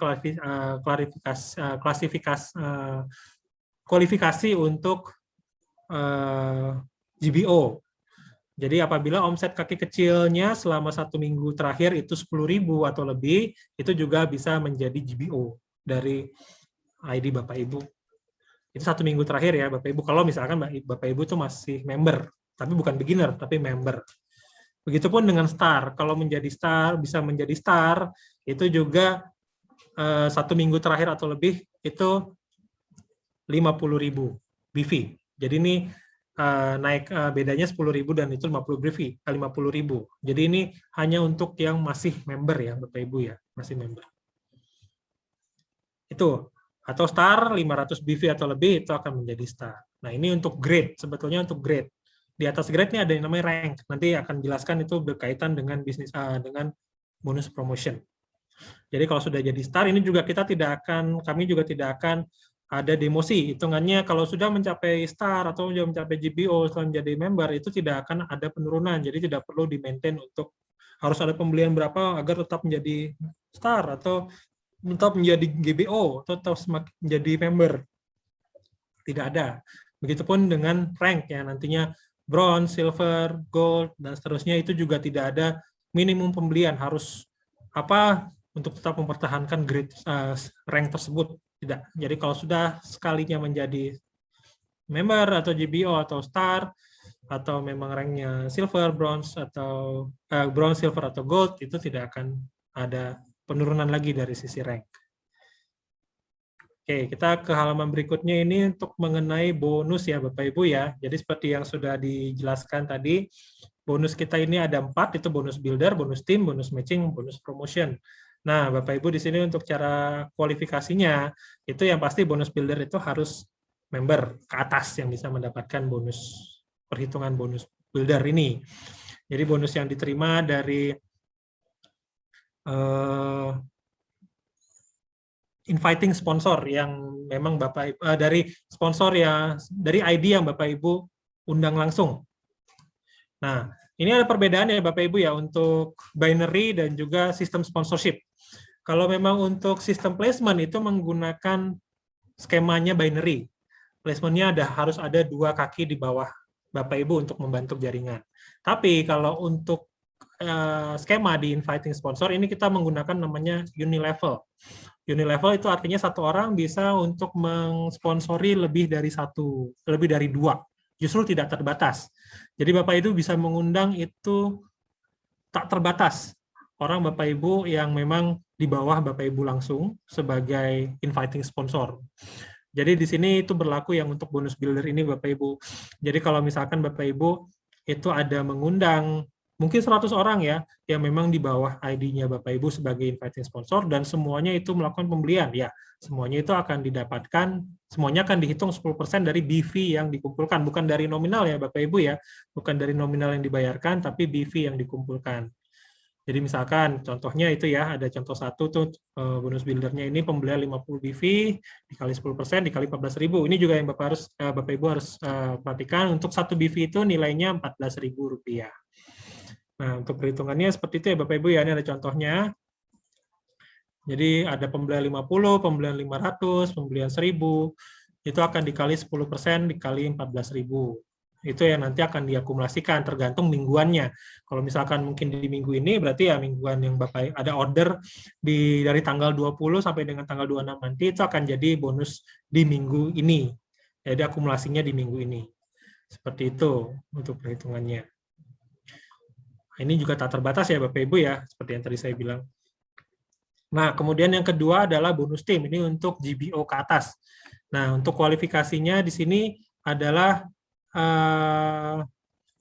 kualifikasi untuk GBO. Jadi apabila omset kaki kecilnya selama 1 minggu terakhir itu 10.000 atau lebih, itu juga bisa menjadi GBO dari ID Bapak Ibu. Itu 1 minggu terakhir ya Bapak Ibu. Kalau misalkan Bapak Ibu itu masih member, tapi bukan beginner, tapi member. Begitupun dengan star. Kalau menjadi star, bisa menjadi star, itu juga 1 minggu terakhir atau lebih, itu 50.000 BV. Jadi ini naik bedanya 10.000 dan itu 50.000. Jadi ini hanya untuk yang masih member ya Bapak Ibu ya, masih member. Itu. Atau star 500 BV atau lebih itu akan menjadi star. Nah, ini untuk grade, sebetulnya untuk grade. Di atas grade ini ada yang namanya rank. Nanti akan jelaskan itu berkaitan dengan bisnis dengan bonus promotion. Jadi kalau sudah jadi star ini juga kami juga tidak akan ada demosi. Hitungannya kalau sudah mencapai star atau sudah mencapai GBO setelah menjadi member itu tidak akan ada penurunan. Jadi tidak perlu di-maintain untuk harus ada pembelian berapa agar tetap menjadi star atau tetap menjadi GBO atau tetap semakin menjadi member. Tidak ada. Begitupun dengan rank ya, nantinya bronze, silver, gold, dan seterusnya itu juga tidak ada minimum pembelian harus apa untuk tetap mempertahankan grade rank tersebut. Tidak. Jadi kalau sudah sekalinya menjadi member atau GBO atau star atau memang ranknya silver, bronze atau bronze, silver atau gold, itu tidak akan ada penurunan lagi dari sisi rank. Oke, kita ke halaman berikutnya ini untuk mengenai bonus ya Bapak Ibu ya. Jadi seperti yang sudah dijelaskan tadi, bonus kita ini ada 4, itu bonus builder, bonus team, bonus matching, bonus promotion. Nah, Bapak Ibu di sini untuk cara kualifikasinya, itu yang pasti bonus builder itu harus member ke atas yang bisa mendapatkan bonus, perhitungan bonus builder ini. Jadi bonus yang diterima dari inviting sponsor yang memang Bapak Ibu, dari sponsor ya, dari ID yang Bapak Ibu undang langsung. Nah, ini ada perbedaan ya Bapak Ibu ya untuk binary dan juga sistem sponsorship. Kalau memang untuk sistem placement itu menggunakan skemanya binary. Placementnya harus ada 2 kaki di bawah Bapak Ibu untuk membentuk jaringan. Tapi kalau untuk skema di inviting sponsor ini kita menggunakan namanya unilevel. Unilevel itu artinya satu orang bisa untuk mensponsori lebih dari 2. Justru tidak terbatas. Jadi Bapak Ibu bisa mengundang itu tak terbatas. Orang Bapak Ibu yang memang di bawah Bapak Ibu langsung sebagai inviting sponsor. Jadi di sini itu berlaku yang untuk bonus builder ini Bapak Ibu. Jadi kalau misalkan Bapak Ibu itu ada mengundang mungkin 100 orang ya, yang memang di bawah ID-nya Bapak Ibu sebagai inviting sponsor dan semuanya itu melakukan pembelian, ya semuanya itu akan didapatkan, semuanya akan dihitung 10% dari BV yang dikumpulkan, bukan dari nominal ya Bapak Ibu ya, bukan dari nominal yang dibayarkan, tapi BV yang dikumpulkan. Jadi misalkan contohnya itu ya, ada contoh 1 tuh bonus buildernya ini pembelian 50 BV dikali 10% dikali 14.000. Ini juga yang Bapak Ibu harus perhatikan, untuk 1 BV itu nilainya Rp14.000. Nah, untuk perhitungannya seperti itu ya Bapak Ibu ya, ini ada contohnya. Jadi ada pembelian 50, pembelian 500, pembelian 1000, itu akan dikali 10% dikali 14.000. Itu yang nanti akan diakumulasikan tergantung mingguannya. Kalau misalkan mungkin di minggu ini berarti ya mingguan yang Bapak ada order dari tanggal 20 sampai dengan tanggal 26 nanti itu akan jadi bonus di minggu ini. Jadi akumulasinya di minggu ini. Seperti itu untuk perhitungannya. Ini juga tak terbatas ya Bapak Ibu ya, seperti yang tadi saya bilang. Nah, kemudian yang kedua adalah bonus tim. Ini untuk GBO ke atas. Nah, untuk kualifikasinya di sini adalah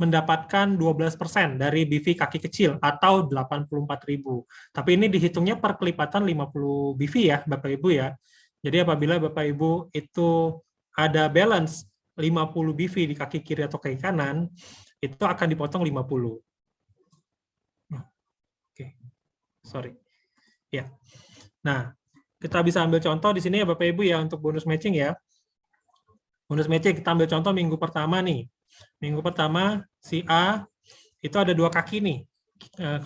mendapatkan 12% dari BV kaki kecil atau 84.000. Tapi ini dihitungnya per kelipatan 50 BV ya Bapak Ibu ya. Jadi apabila Bapak Ibu itu ada balance 50 BV di kaki kiri atau kaki kanan, itu akan dipotong 50. Oke. Sorry. Ya. Nah, kita bisa ambil contoh di sini ya Bapak Ibu ya untuk bonus matching ya. Bonus matching kita ambil contoh minggu pertama nih. Minggu pertama si A itu ada 2 kaki nih.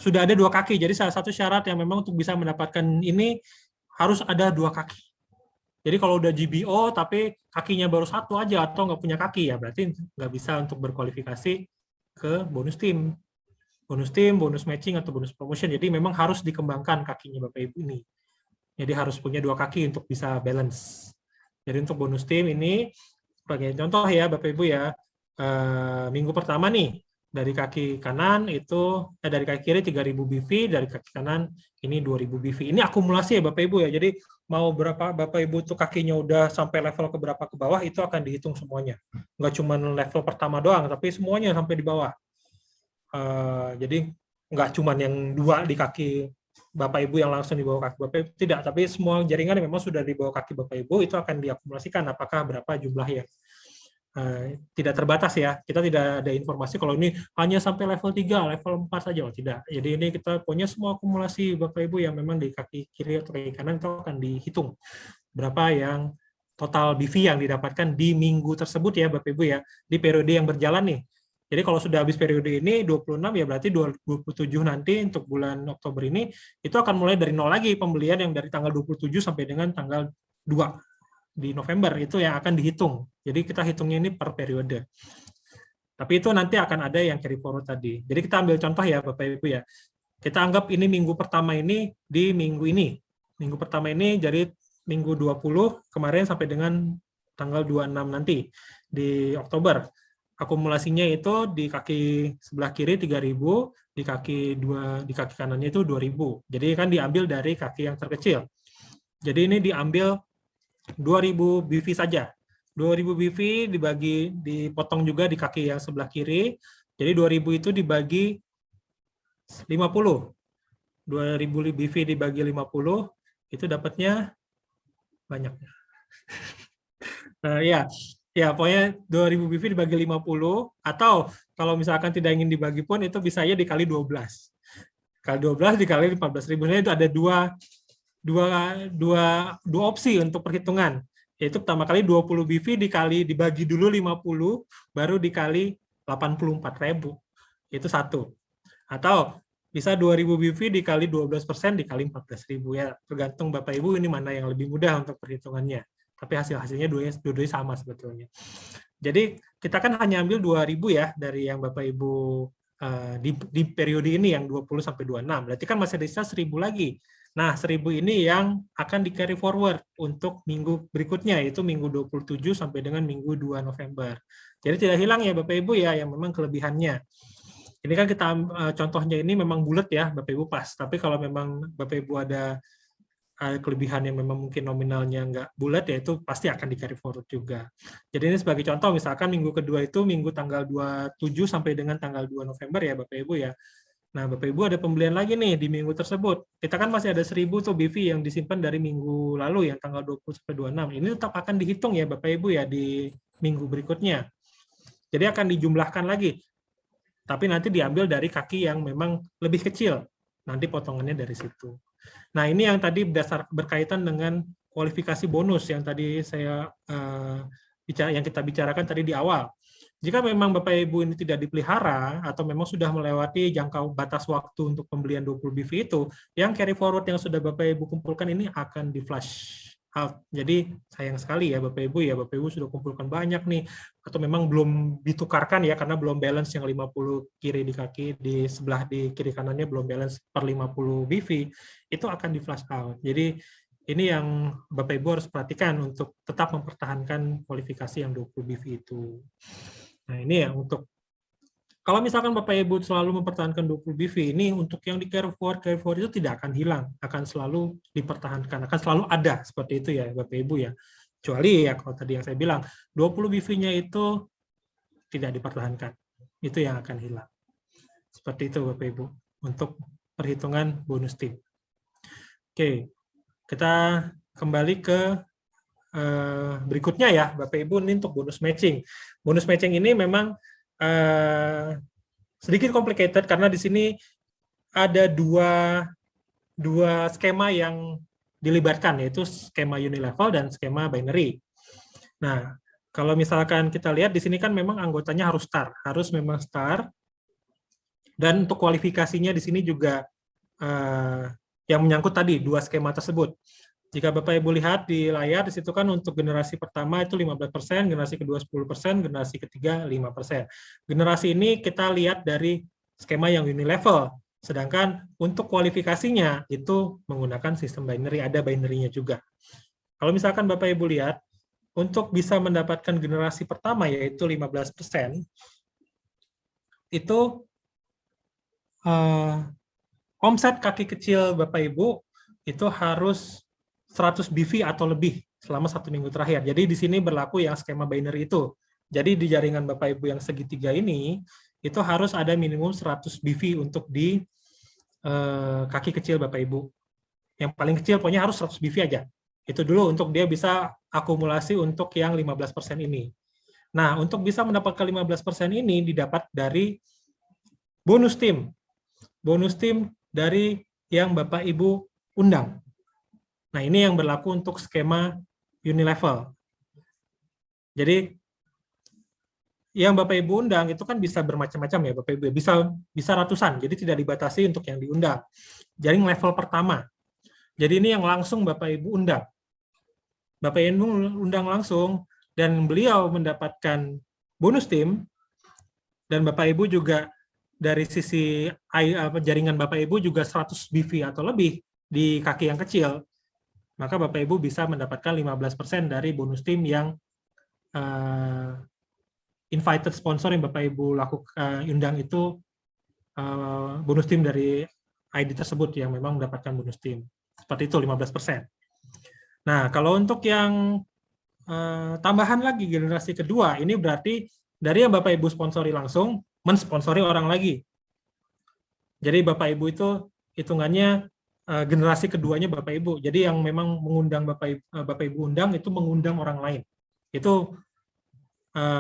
Sudah ada 2 kaki. Jadi salah satu syarat yang memang untuk bisa mendapatkan ini harus ada 2 kaki. Jadi kalau udah GBO tapi kakinya baru 1 aja atau nggak punya kaki ya berarti nggak bisa untuk berkualifikasi ke bonus tim. Bonus tim, bonus matching atau bonus promotion. Jadi memang harus dikembangkan kakinya Bapak Ibu ini. Jadi harus punya 2 kaki untuk bisa balance. Jadi untuk bonus tim ini sebagai contoh ya Bapak Ibu ya, minggu pertama nih dari kaki kanan itu dari kaki kiri 3.000 BV, dari kaki kanan ini 2.000 BV. Ini akumulasi ya Bapak Ibu ya. Jadi mau berapa Bapak Ibu tuh kakinya udah sampai level ke berapa ke bawah itu akan dihitung semuanya. Nggak cuma level pertama doang, tapi semuanya sampai di bawah. Jadi nggak cuma yang 2 di kaki Bapak Ibu yang langsung di bawah kaki Bapak Ibu, tidak, tapi semua jaringan yang memang sudah di bawah kaki Bapak Ibu itu akan diakumulasikan apakah berapa jumlah yang tidak terbatas ya. Kita tidak ada informasi kalau ini hanya sampai level 3, level 4 saja, tidak. Jadi ini kita punya semua akumulasi Bapak Ibu yang memang di kaki kiri atau kaki kanan itu akan dihitung berapa yang total BV yang didapatkan di minggu tersebut ya Bapak Ibu ya, di periode yang berjalan nih. Jadi kalau sudah habis periode ini 26 ya berarti 27 nanti untuk bulan Oktober ini itu akan mulai dari nol lagi pembelian yang dari tanggal 27 sampai dengan tanggal 2 di November itu yang akan dihitung. Jadi kita hitungnya ini per periode. Tapi itu nanti akan ada yang carry forward tadi. Jadi kita ambil contoh ya Bapak Ibu ya. Kita anggap ini minggu pertama ini di minggu ini. Minggu pertama ini jadi minggu 20 kemarin sampai dengan tanggal 26 nanti di Oktober. Akumulasinya itu di kaki sebelah kiri 3.000, di kaki kanannya itu 2.000. Jadi kan diambil dari kaki yang terkecil. Jadi ini diambil 2.000 BV saja. 2.000 BV dipotong juga di kaki yang sebelah kiri. Jadi 2.000 itu dibagi 50. 2.000 BV dibagi 50 itu dapatnya banyak. Ya, pokoknya 2.000 BV dibagi 50, atau kalau misalkan tidak ingin dibagi pun, itu bisa aja dikali 12. Kali 12 dikali 14.000, itu ada dua opsi untuk perhitungan. Yaitu pertama kali 20 BV dibagi dulu 50, baru dikali 84.000. Itu satu. Atau bisa 2.000 BV dikali 12% dikali 14.000. Ya, tergantung Bapak Ibu ini mana yang lebih mudah untuk perhitungannya. Tapi hasil-hasilnya dua-duanya sama sebetulnya. Jadi kita kan hanya ambil 2.000 ya dari yang Bapak Ibu di periode ini yang 20 sampai 26. Berarti kan masih ada sisa 1.000 lagi. Nah, 1.000 ini yang akan di carry forward untuk minggu berikutnya, yaitu minggu 27 sampai dengan minggu 2 November. Jadi tidak hilang ya Bapak Ibu ya, yang memang kelebihannya. Ini kan kita contohnya ini memang bulat ya Bapak Ibu pas. Tapi kalau memang Bapak Ibu ada kelebihan yang memang mungkin nominalnya nggak bulat, ya itu pasti akan di carry forward juga. Jadi ini sebagai contoh, misalkan minggu kedua itu minggu tanggal 27 sampai dengan tanggal 2 November ya Bapak Ibu ya. Nah Bapak Ibu ada pembelian lagi nih di minggu tersebut. Kita kan masih ada 1.000 tuh BV yang disimpan dari minggu lalu yang tanggal 20 sampai 26. Ini tetap akan dihitung ya Bapak Ibu ya di minggu berikutnya. Jadi akan dijumlahkan lagi. Tapi nanti diambil dari kaki yang memang lebih kecil. Nanti potongannya dari situ. Nah, ini yang tadi berkaitan dengan kualifikasi bonus yang tadi yang kita bicarakan tadi di awal. Jika memang Bapak Ibu ini tidak dipelihara atau memang sudah melewati jangka batas waktu untuk pembelian 20 BV itu, yang carry forward yang sudah Bapak Ibu kumpulkan ini akan di flush out. Jadi sayang sekali ya Bapak Ibu sudah kumpulkan banyak nih, atau memang belum ditukarkan ya karena belum balance yang 50 kiri di kaki, di sebelah di kiri kanannya belum balance per 50 BV, itu akan di flush out. Jadi ini yang Bapak Ibu harus perhatikan untuk tetap mempertahankan kualifikasi yang 20 BV itu. Nah ini ya untuk, kalau misalkan Bapak Ibu selalu mempertahankan 20 BV, ini untuk yang di carry forward itu tidak akan hilang, akan selalu dipertahankan, akan selalu ada, seperti itu ya Bapak Ibu ya. Kecuali ya kalau tadi yang saya bilang, 20 BV-nya itu tidak dipertahankan, itu yang akan hilang. Seperti itu Bapak Ibu, untuk perhitungan bonus tim. Oke, kita kembali ke berikutnya ya Bapak Ibu, ini untuk bonus matching. Bonus matching ini memang sedikit complicated karena di sini ada dua skema yang dilibatkan, yaitu skema unilevel dan skema binary. Nah, kalau misalkan kita lihat di sini kan memang anggotanya harus memang star, dan untuk kualifikasinya di sini juga yang menyangkut tadi dua skema tersebut. Jika Bapak Ibu lihat di layar, di situ kan untuk generasi pertama itu 15%, generasi kedua 10%, generasi ketiga 5%. Generasi ini kita lihat dari skema yang unilevel, sedangkan untuk kualifikasinya itu menggunakan sistem binary, ada binary-nya juga. Kalau misalkan Bapak Ibu lihat, untuk bisa mendapatkan generasi pertama yaitu 15%, itu omset kaki kecil Bapak Ibu itu harus 100 BV atau lebih selama 1 minggu terakhir. Jadi di sini berlaku yang skema binary itu. Jadi di jaringan Bapak Ibu yang segitiga ini, itu harus ada minimum 100 BV untuk di kaki kecil Bapak Ibu. Yang paling kecil pokoknya harus 100 BV aja. Itu dulu untuk dia bisa akumulasi untuk yang 15% ini. Nah, untuk bisa mendapatkan 15% ini didapat dari bonus tim. Bonus tim dari yang Bapak Ibu undang. Nah, ini yang berlaku untuk skema unilevel. Jadi, yang Bapak Ibu undang itu kan bisa bermacam-macam ya Bapak Ibu, bisa ratusan, jadi tidak dibatasi untuk yang diundang. Jaring level pertama. Jadi ini yang langsung Bapak Ibu undang. Bapak Ibu undang langsung dan beliau mendapatkan bonus tim, dan Bapak Ibu juga dari sisi jaringan Bapak Ibu juga 100 BV atau lebih di kaki yang kecil, maka Bapak Ibu bisa mendapatkan 15% dari bonus tim yang invited sponsor yang Bapak Ibu lakukan undang itu, bonus tim dari ID tersebut yang memang mendapatkan bonus tim. Seperti itu 15%. Nah, kalau untuk yang tambahan lagi generasi kedua, ini berarti dari yang Bapak Ibu sponsori langsung, mensponsori orang lagi. Jadi Bapak Ibu itu hitungannya generasi keduanya Bapak Ibu. Jadi yang memang mengundang Bapak Ibu undang itu mengundang orang lain. Itu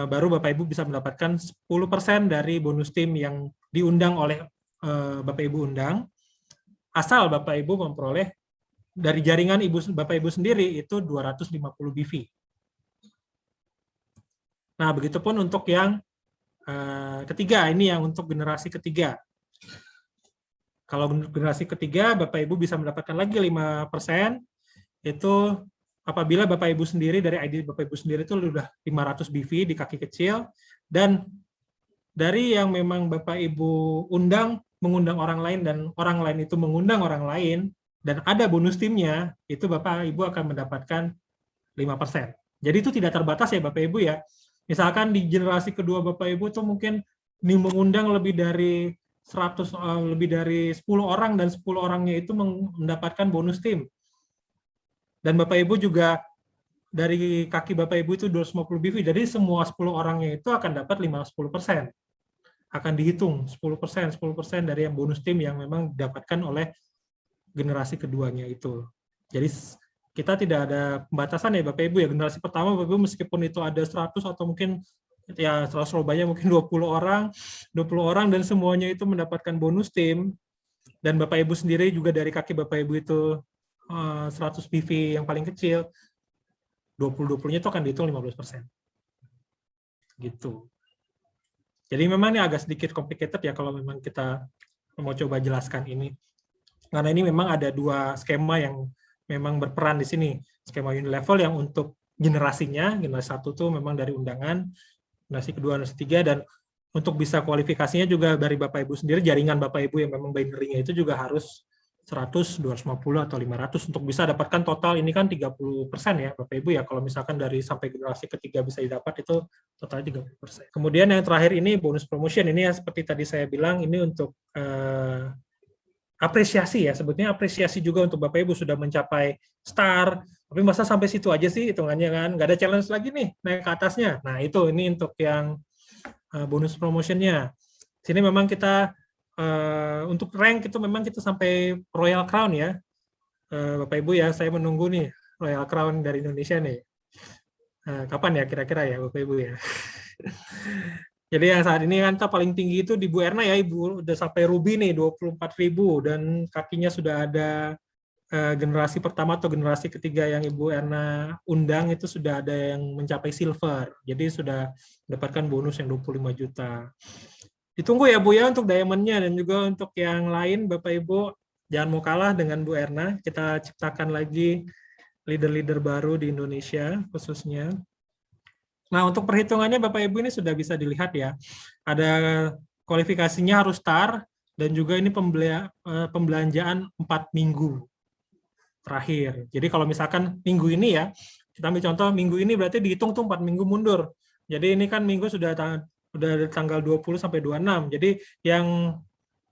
baru Bapak Ibu bisa mendapatkan 10% dari bonus tim yang diundang oleh Bapak Ibu undang, asal Bapak Ibu memperoleh dari jaringan Bapak Ibu sendiri itu 250 BV. Nah, begitupun untuk yang ketiga, ini yang untuk generasi ketiga. Kalau generasi ketiga, Bapak Ibu bisa mendapatkan lagi 5%, itu apabila Bapak Ibu sendiri, dari ID Bapak Ibu sendiri itu sudah 500 BV di kaki kecil, dan dari yang memang Bapak Ibu undang, mengundang orang lain, dan orang lain itu mengundang orang lain, dan ada bonus timnya, itu Bapak Ibu akan mendapatkan 5%. Jadi itu tidak terbatas ya Bapak Ibu ya. Misalkan di generasi kedua Bapak Ibu itu mungkin mengundang lebih dari 10 orang, dan 10 orangnya itu mendapatkan bonus tim. Dan Bapak Ibu juga dari kaki Bapak Ibu itu 250 BV, jadi semua 10 orangnya itu akan dapat 10%. Akan dihitung 10% dari yang bonus tim yang memang didapatkan oleh generasi keduanya itu. Jadi kita tidak ada pembatasan ya Bapak Ibu ya. Generasi pertama Bapak Ibu meskipun itu ada 100 atau mungkin ya 100 banyak, mungkin 20 orang dan semuanya itu mendapatkan bonus tim, dan Bapak Ibu sendiri juga dari kaki Bapak Ibu itu 100 PV yang paling kecil, 20-20-nya itu akan dihitung 15%. Gitu. Jadi memang ini agak sedikit complicated ya kalau memang kita mau coba jelaskan ini. Karena ini memang ada dua skema yang memang berperan di sini. Skema unit level yang untuk generasinya, generasi 1 itu memang dari undangan, generasi kedua, generasi 3, dan untuk bisa kualifikasinya juga dari Bapak Ibu sendiri, jaringan Bapak Ibu yang memang binary-nya itu juga harus 100, 250, atau 500 untuk bisa dapatkan total ini kan 30% ya Bapak Ibu ya, kalau misalkan dari sampai generasi ketiga bisa didapat itu total 30%. Kemudian yang terakhir ini bonus promotion, ini ya seperti tadi saya bilang, ini untuk apresiasi ya, sebetulnya apresiasi juga untuk Bapak Ibu sudah mencapai star, tapi masa sampai situ aja sih hitungannya kan, nggak ada challenge lagi nih naik ke atasnya. Nah itu ini untuk yang bonus promotionnya. Sini memang kita untuk rank itu memang kita sampai Royal Crown ya, Bapak Ibu ya, saya menunggu nih Royal Crown dari Indonesia nih. Kapan ya kira-kira ya Bapak Ibu ya. Jadi yang saat ini kan kita paling tinggi itu di Bu Erna ya, Ibu udah sampai Ruby nih 24.000, dan kakinya sudah ada generasi pertama atau generasi ketiga yang Ibu Erna undang itu sudah ada yang mencapai silver. Jadi sudah mendapatkan bonus yang 25 juta. Ditunggu ya Bu ya untuk diamond-nya, dan juga untuk yang lain Bapak Ibu jangan mau kalah dengan Bu Erna. Kita ciptakan lagi leader-leader baru di Indonesia khususnya. Nah, untuk perhitungannya Bapak Ibu ini sudah bisa dilihat ya. Ada kualifikasinya harus star, dan juga ini pembelanjaan 4 minggu terakhir. Jadi kalau misalkan minggu ini ya, kita ambil contoh minggu ini berarti dihitung tuh 4 minggu mundur. Jadi ini kan minggu sudah tanggal 20 sampai 26. Jadi yang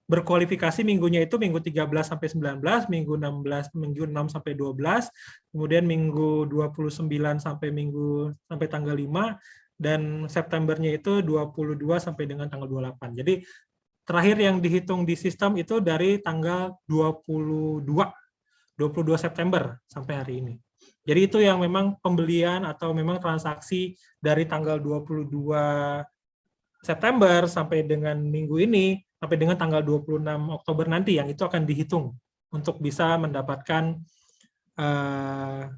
berkualifikasi minggunya itu minggu 13 sampai 19, minggu 6 sampai 12, kemudian minggu 29 sampai tanggal 5, dan Septembernya itu 22 sampai dengan tanggal 28. Jadi terakhir yang dihitung di sistem itu dari tanggal 22 September sampai hari ini. Jadi itu yang memang pembelian atau memang transaksi dari tanggal 22 September sampai dengan minggu ini, sampai dengan tanggal 26 Oktober nanti, yang itu akan dihitung untuk bisa mendapatkan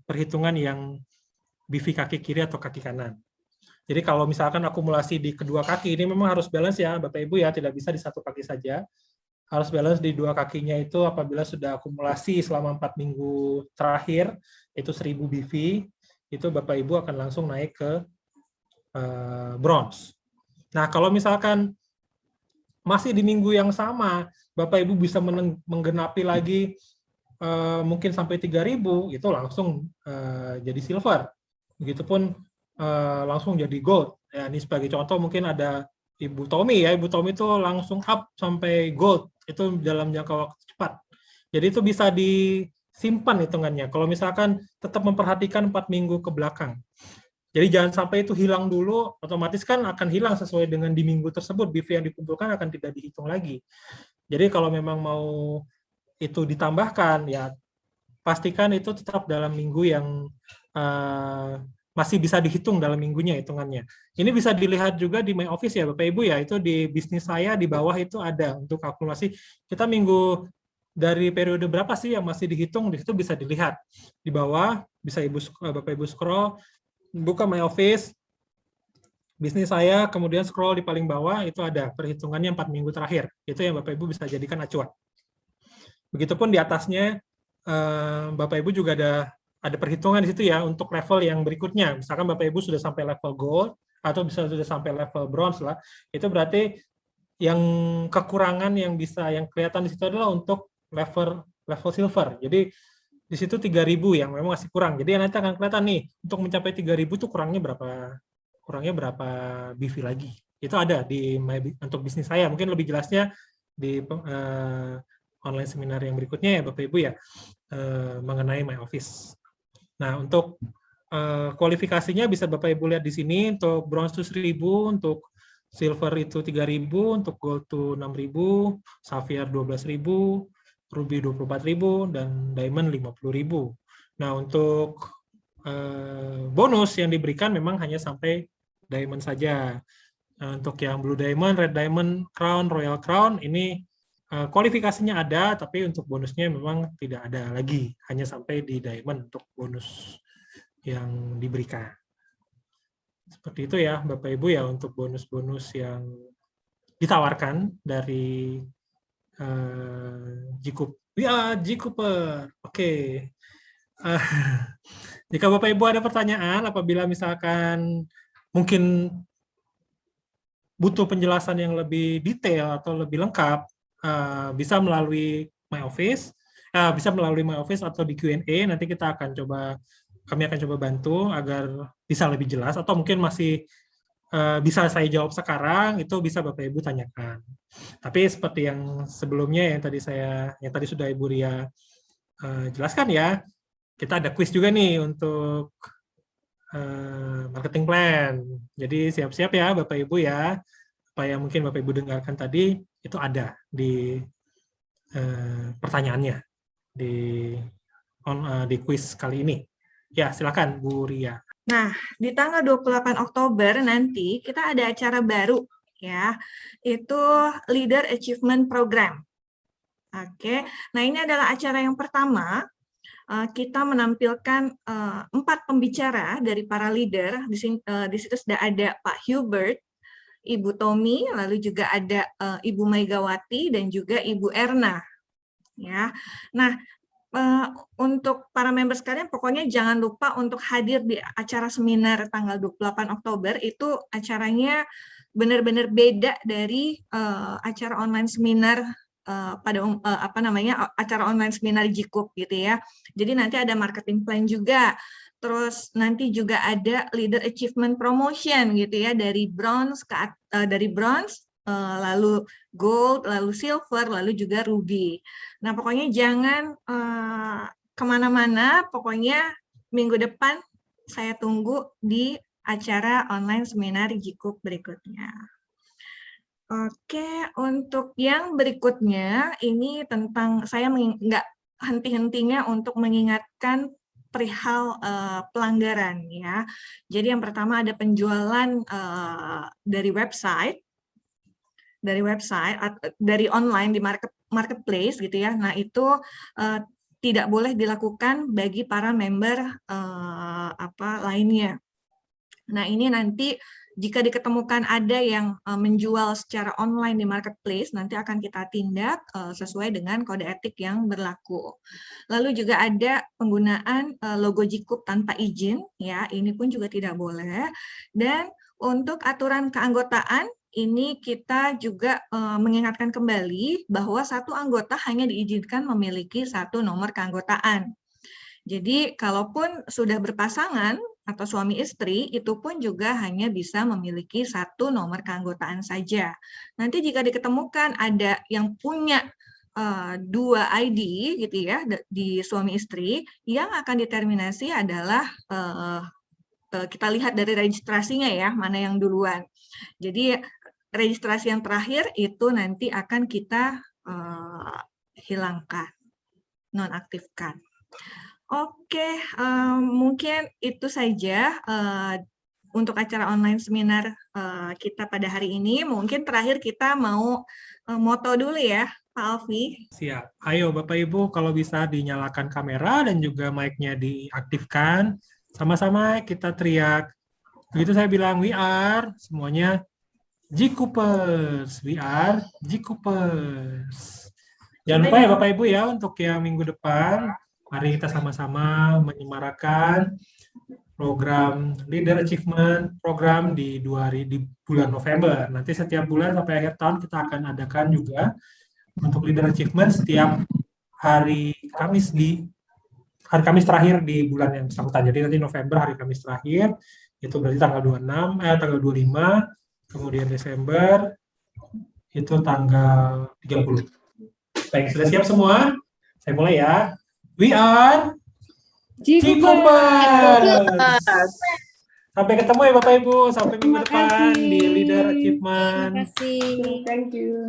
perhitungan yang BV kaki kiri atau kaki kanan. Jadi kalau misalkan akumulasi di kedua kaki, ini memang harus balance ya Bapak Ibu ya, tidak bisa di satu kaki saja. Harus balance di dua kakinya itu apabila sudah akumulasi selama 4 minggu terakhir, itu 1000 BV, itu Bapak Ibu akan langsung naik ke bronze. Nah, kalau misalkan masih di minggu yang sama, Bapak Ibu bisa menggenapi lagi mungkin sampai 3000, itu langsung jadi silver. Begitupun langsung jadi gold. Ya, ini sebagai contoh mungkin ada Ibu Tommy ya, Ibu Tommy itu langsung up sampai gold, itu dalam jangka waktu cepat. Jadi itu bisa disimpan hitungannya. Kalau misalkan tetap memperhatikan 4 minggu ke belakang. Jadi jangan sampai itu hilang dulu, otomatis kan akan hilang sesuai dengan di minggu tersebut, BV yang dikumpulkan akan tidak dihitung lagi. Jadi kalau memang mau itu ditambahkan, ya pastikan itu tetap dalam minggu yang masih bisa dihitung dalam minggunya hitungannya. Ini bisa dilihat juga di My Office ya Bapak Ibu ya, itu di bisnis saya di bawah itu ada untuk kalkulasi. Kita minggu dari periode berapa sih yang masih dihitung, di situ bisa dilihat. Di bawah bisa Bapak Ibu scroll, buka My Office, bisnis saya, kemudian scroll di paling bawah, itu ada perhitungannya 4 minggu terakhir. Itu yang Bapak Ibu bisa jadikan acuan. Begitupun di atasnya, Bapak Ibu juga ada perhitungan di situ ya untuk level yang berikutnya. Misalkan Bapak Ibu sudah sampai level gold atau bisa sudah sampai level bronze lah, itu berarti yang kekurangan yang kelihatan di situ adalah untuk level silver. Jadi di situ 3000 yang memang masih kurang. Jadi nanti akan kelihatan nih untuk mencapai 3000 itu kurangnya berapa BV lagi. Itu ada di untuk bisnis saya. Mungkin lebih jelasnya di online seminar yang berikutnya ya Bapak Ibu ya, mengenai My Office. Nah, untuk kualifikasinya bisa Bapak Ibu lihat di sini, untuk bronze itu 1000, untuk silver itu 3000, untuk gold itu 6000, sapphire 12000, ruby 24.000, dan diamond 50.000. Nah, untuk bonus yang diberikan memang hanya sampai diamond saja. Nah, untuk yang blue diamond, red diamond, crown, royal crown, ini kualifikasinya ada, tapi untuk bonusnya memang tidak ada lagi, hanya sampai di diamond untuk bonus yang diberikan. Seperti itu ya Bapak Ibu ya untuk bonus-bonus yang ditawarkan dari G-Cooper. Oke. Jika Bapak Ibu ada pertanyaan, apabila misalkan mungkin butuh penjelasan yang lebih detail atau lebih lengkap, bisa melalui My Office, atau di Q&A. Nanti kami akan coba bantu agar bisa lebih jelas, atau mungkin masih bisa saya jawab sekarang, itu bisa Bapak Ibu tanyakan. Tapi seperti yang sebelumnya yang tadi sudah Ibu Ria jelaskan ya, kita ada quiz juga nih untuk marketing plan. Jadi siap-siap ya Bapak Ibu ya, apa yang mungkin Bapak Ibu dengarkan tadi itu ada di pertanyaannya di quiz kali ini. Ya, silakan Bu Ria.
Nah, di tanggal 28 Oktober nanti kita ada acara baru ya, itu Leader Achievement Program. Oke, nah ini adalah acara yang pertama. Kita menampilkan 4 pembicara dari para leader. Di situ sudah ada Pak Hubert, Ibu Tommy, lalu juga ada Ibu Megawati dan juga Ibu Erna. Ya, nah untuk para member sekalian, pokoknya jangan lupa untuk hadir di acara seminar tanggal 28 Oktober. Itu acaranya benar-benar beda dari acara online seminar acara online seminar G-Coop gitu ya. Jadi nanti ada marketing plan juga. Terus nanti juga ada leader achievement promotion gitu ya, dari bronze lalu gold, lalu silver, lalu juga ruby. Nah, pokoknya jangan kemana-mana, pokoknya minggu depan saya tunggu di acara online seminar G-Coop berikutnya. Oke, untuk yang berikutnya, ini tentang saya nggak henti-hentinya untuk mengingatkan perihal pelanggaran ya. Jadi yang pertama ada penjualan dari website, dari online di marketplace gitu ya. Nah itu tidak boleh dilakukan bagi para member lainnya. Nah, ini nanti jika diketemukan ada yang menjual secara online di marketplace, nanti akan kita tindak sesuai dengan kode etik yang berlaku. Lalu juga ada penggunaan logo Jikup tanpa izin, ya, ini pun juga tidak boleh. Dan untuk aturan keanggotaan, ini kita juga mengingatkan kembali bahwa satu anggota hanya diizinkan memiliki satu nomor keanggotaan. Jadi, kalaupun sudah berpasangan atau suami istri, itu pun juga hanya bisa memiliki satu nomor keanggotaan saja. Nanti jika diketemukan ada yang punya dua ID gitu ya di suami istri, yang akan determinasi adalah kita lihat dari registrasinya ya, mana yang duluan. Jadi registrasi yang terakhir itu nanti akan kita hilangkan, nonaktifkan. Oke, mungkin itu saja untuk acara online seminar kita pada hari ini. Mungkin terakhir kita mau moto dulu ya, Pak Alfi.
Siap. Ayo Bapak Ibu, kalau bisa dinyalakan kamera dan juga mic-nya diaktifkan. Sama-sama kita teriak. Begitu saya bilang we are, semuanya Jikupers. We are Jikupers. Jangan lupa ya Bapak Ibu ya, untuk yang minggu depan, mari kita sama-sama menyemarakan program Leader Achievement Program di bulan November. Nanti setiap bulan sampai akhir tahun kita akan adakan juga untuk Leader Achievement setiap hari Kamis terakhir di bulan yang bersangkutan. Jadi nanti November hari Kamis terakhir, itu berarti tanggal 25, kemudian Desember itu tanggal 30. Baik, sudah siap semua? Saya mulai ya. We are Jikupers. Sampai ketemu ya Bapak Ibu, sampai minggu depan di Leader Achievement.
Thank you.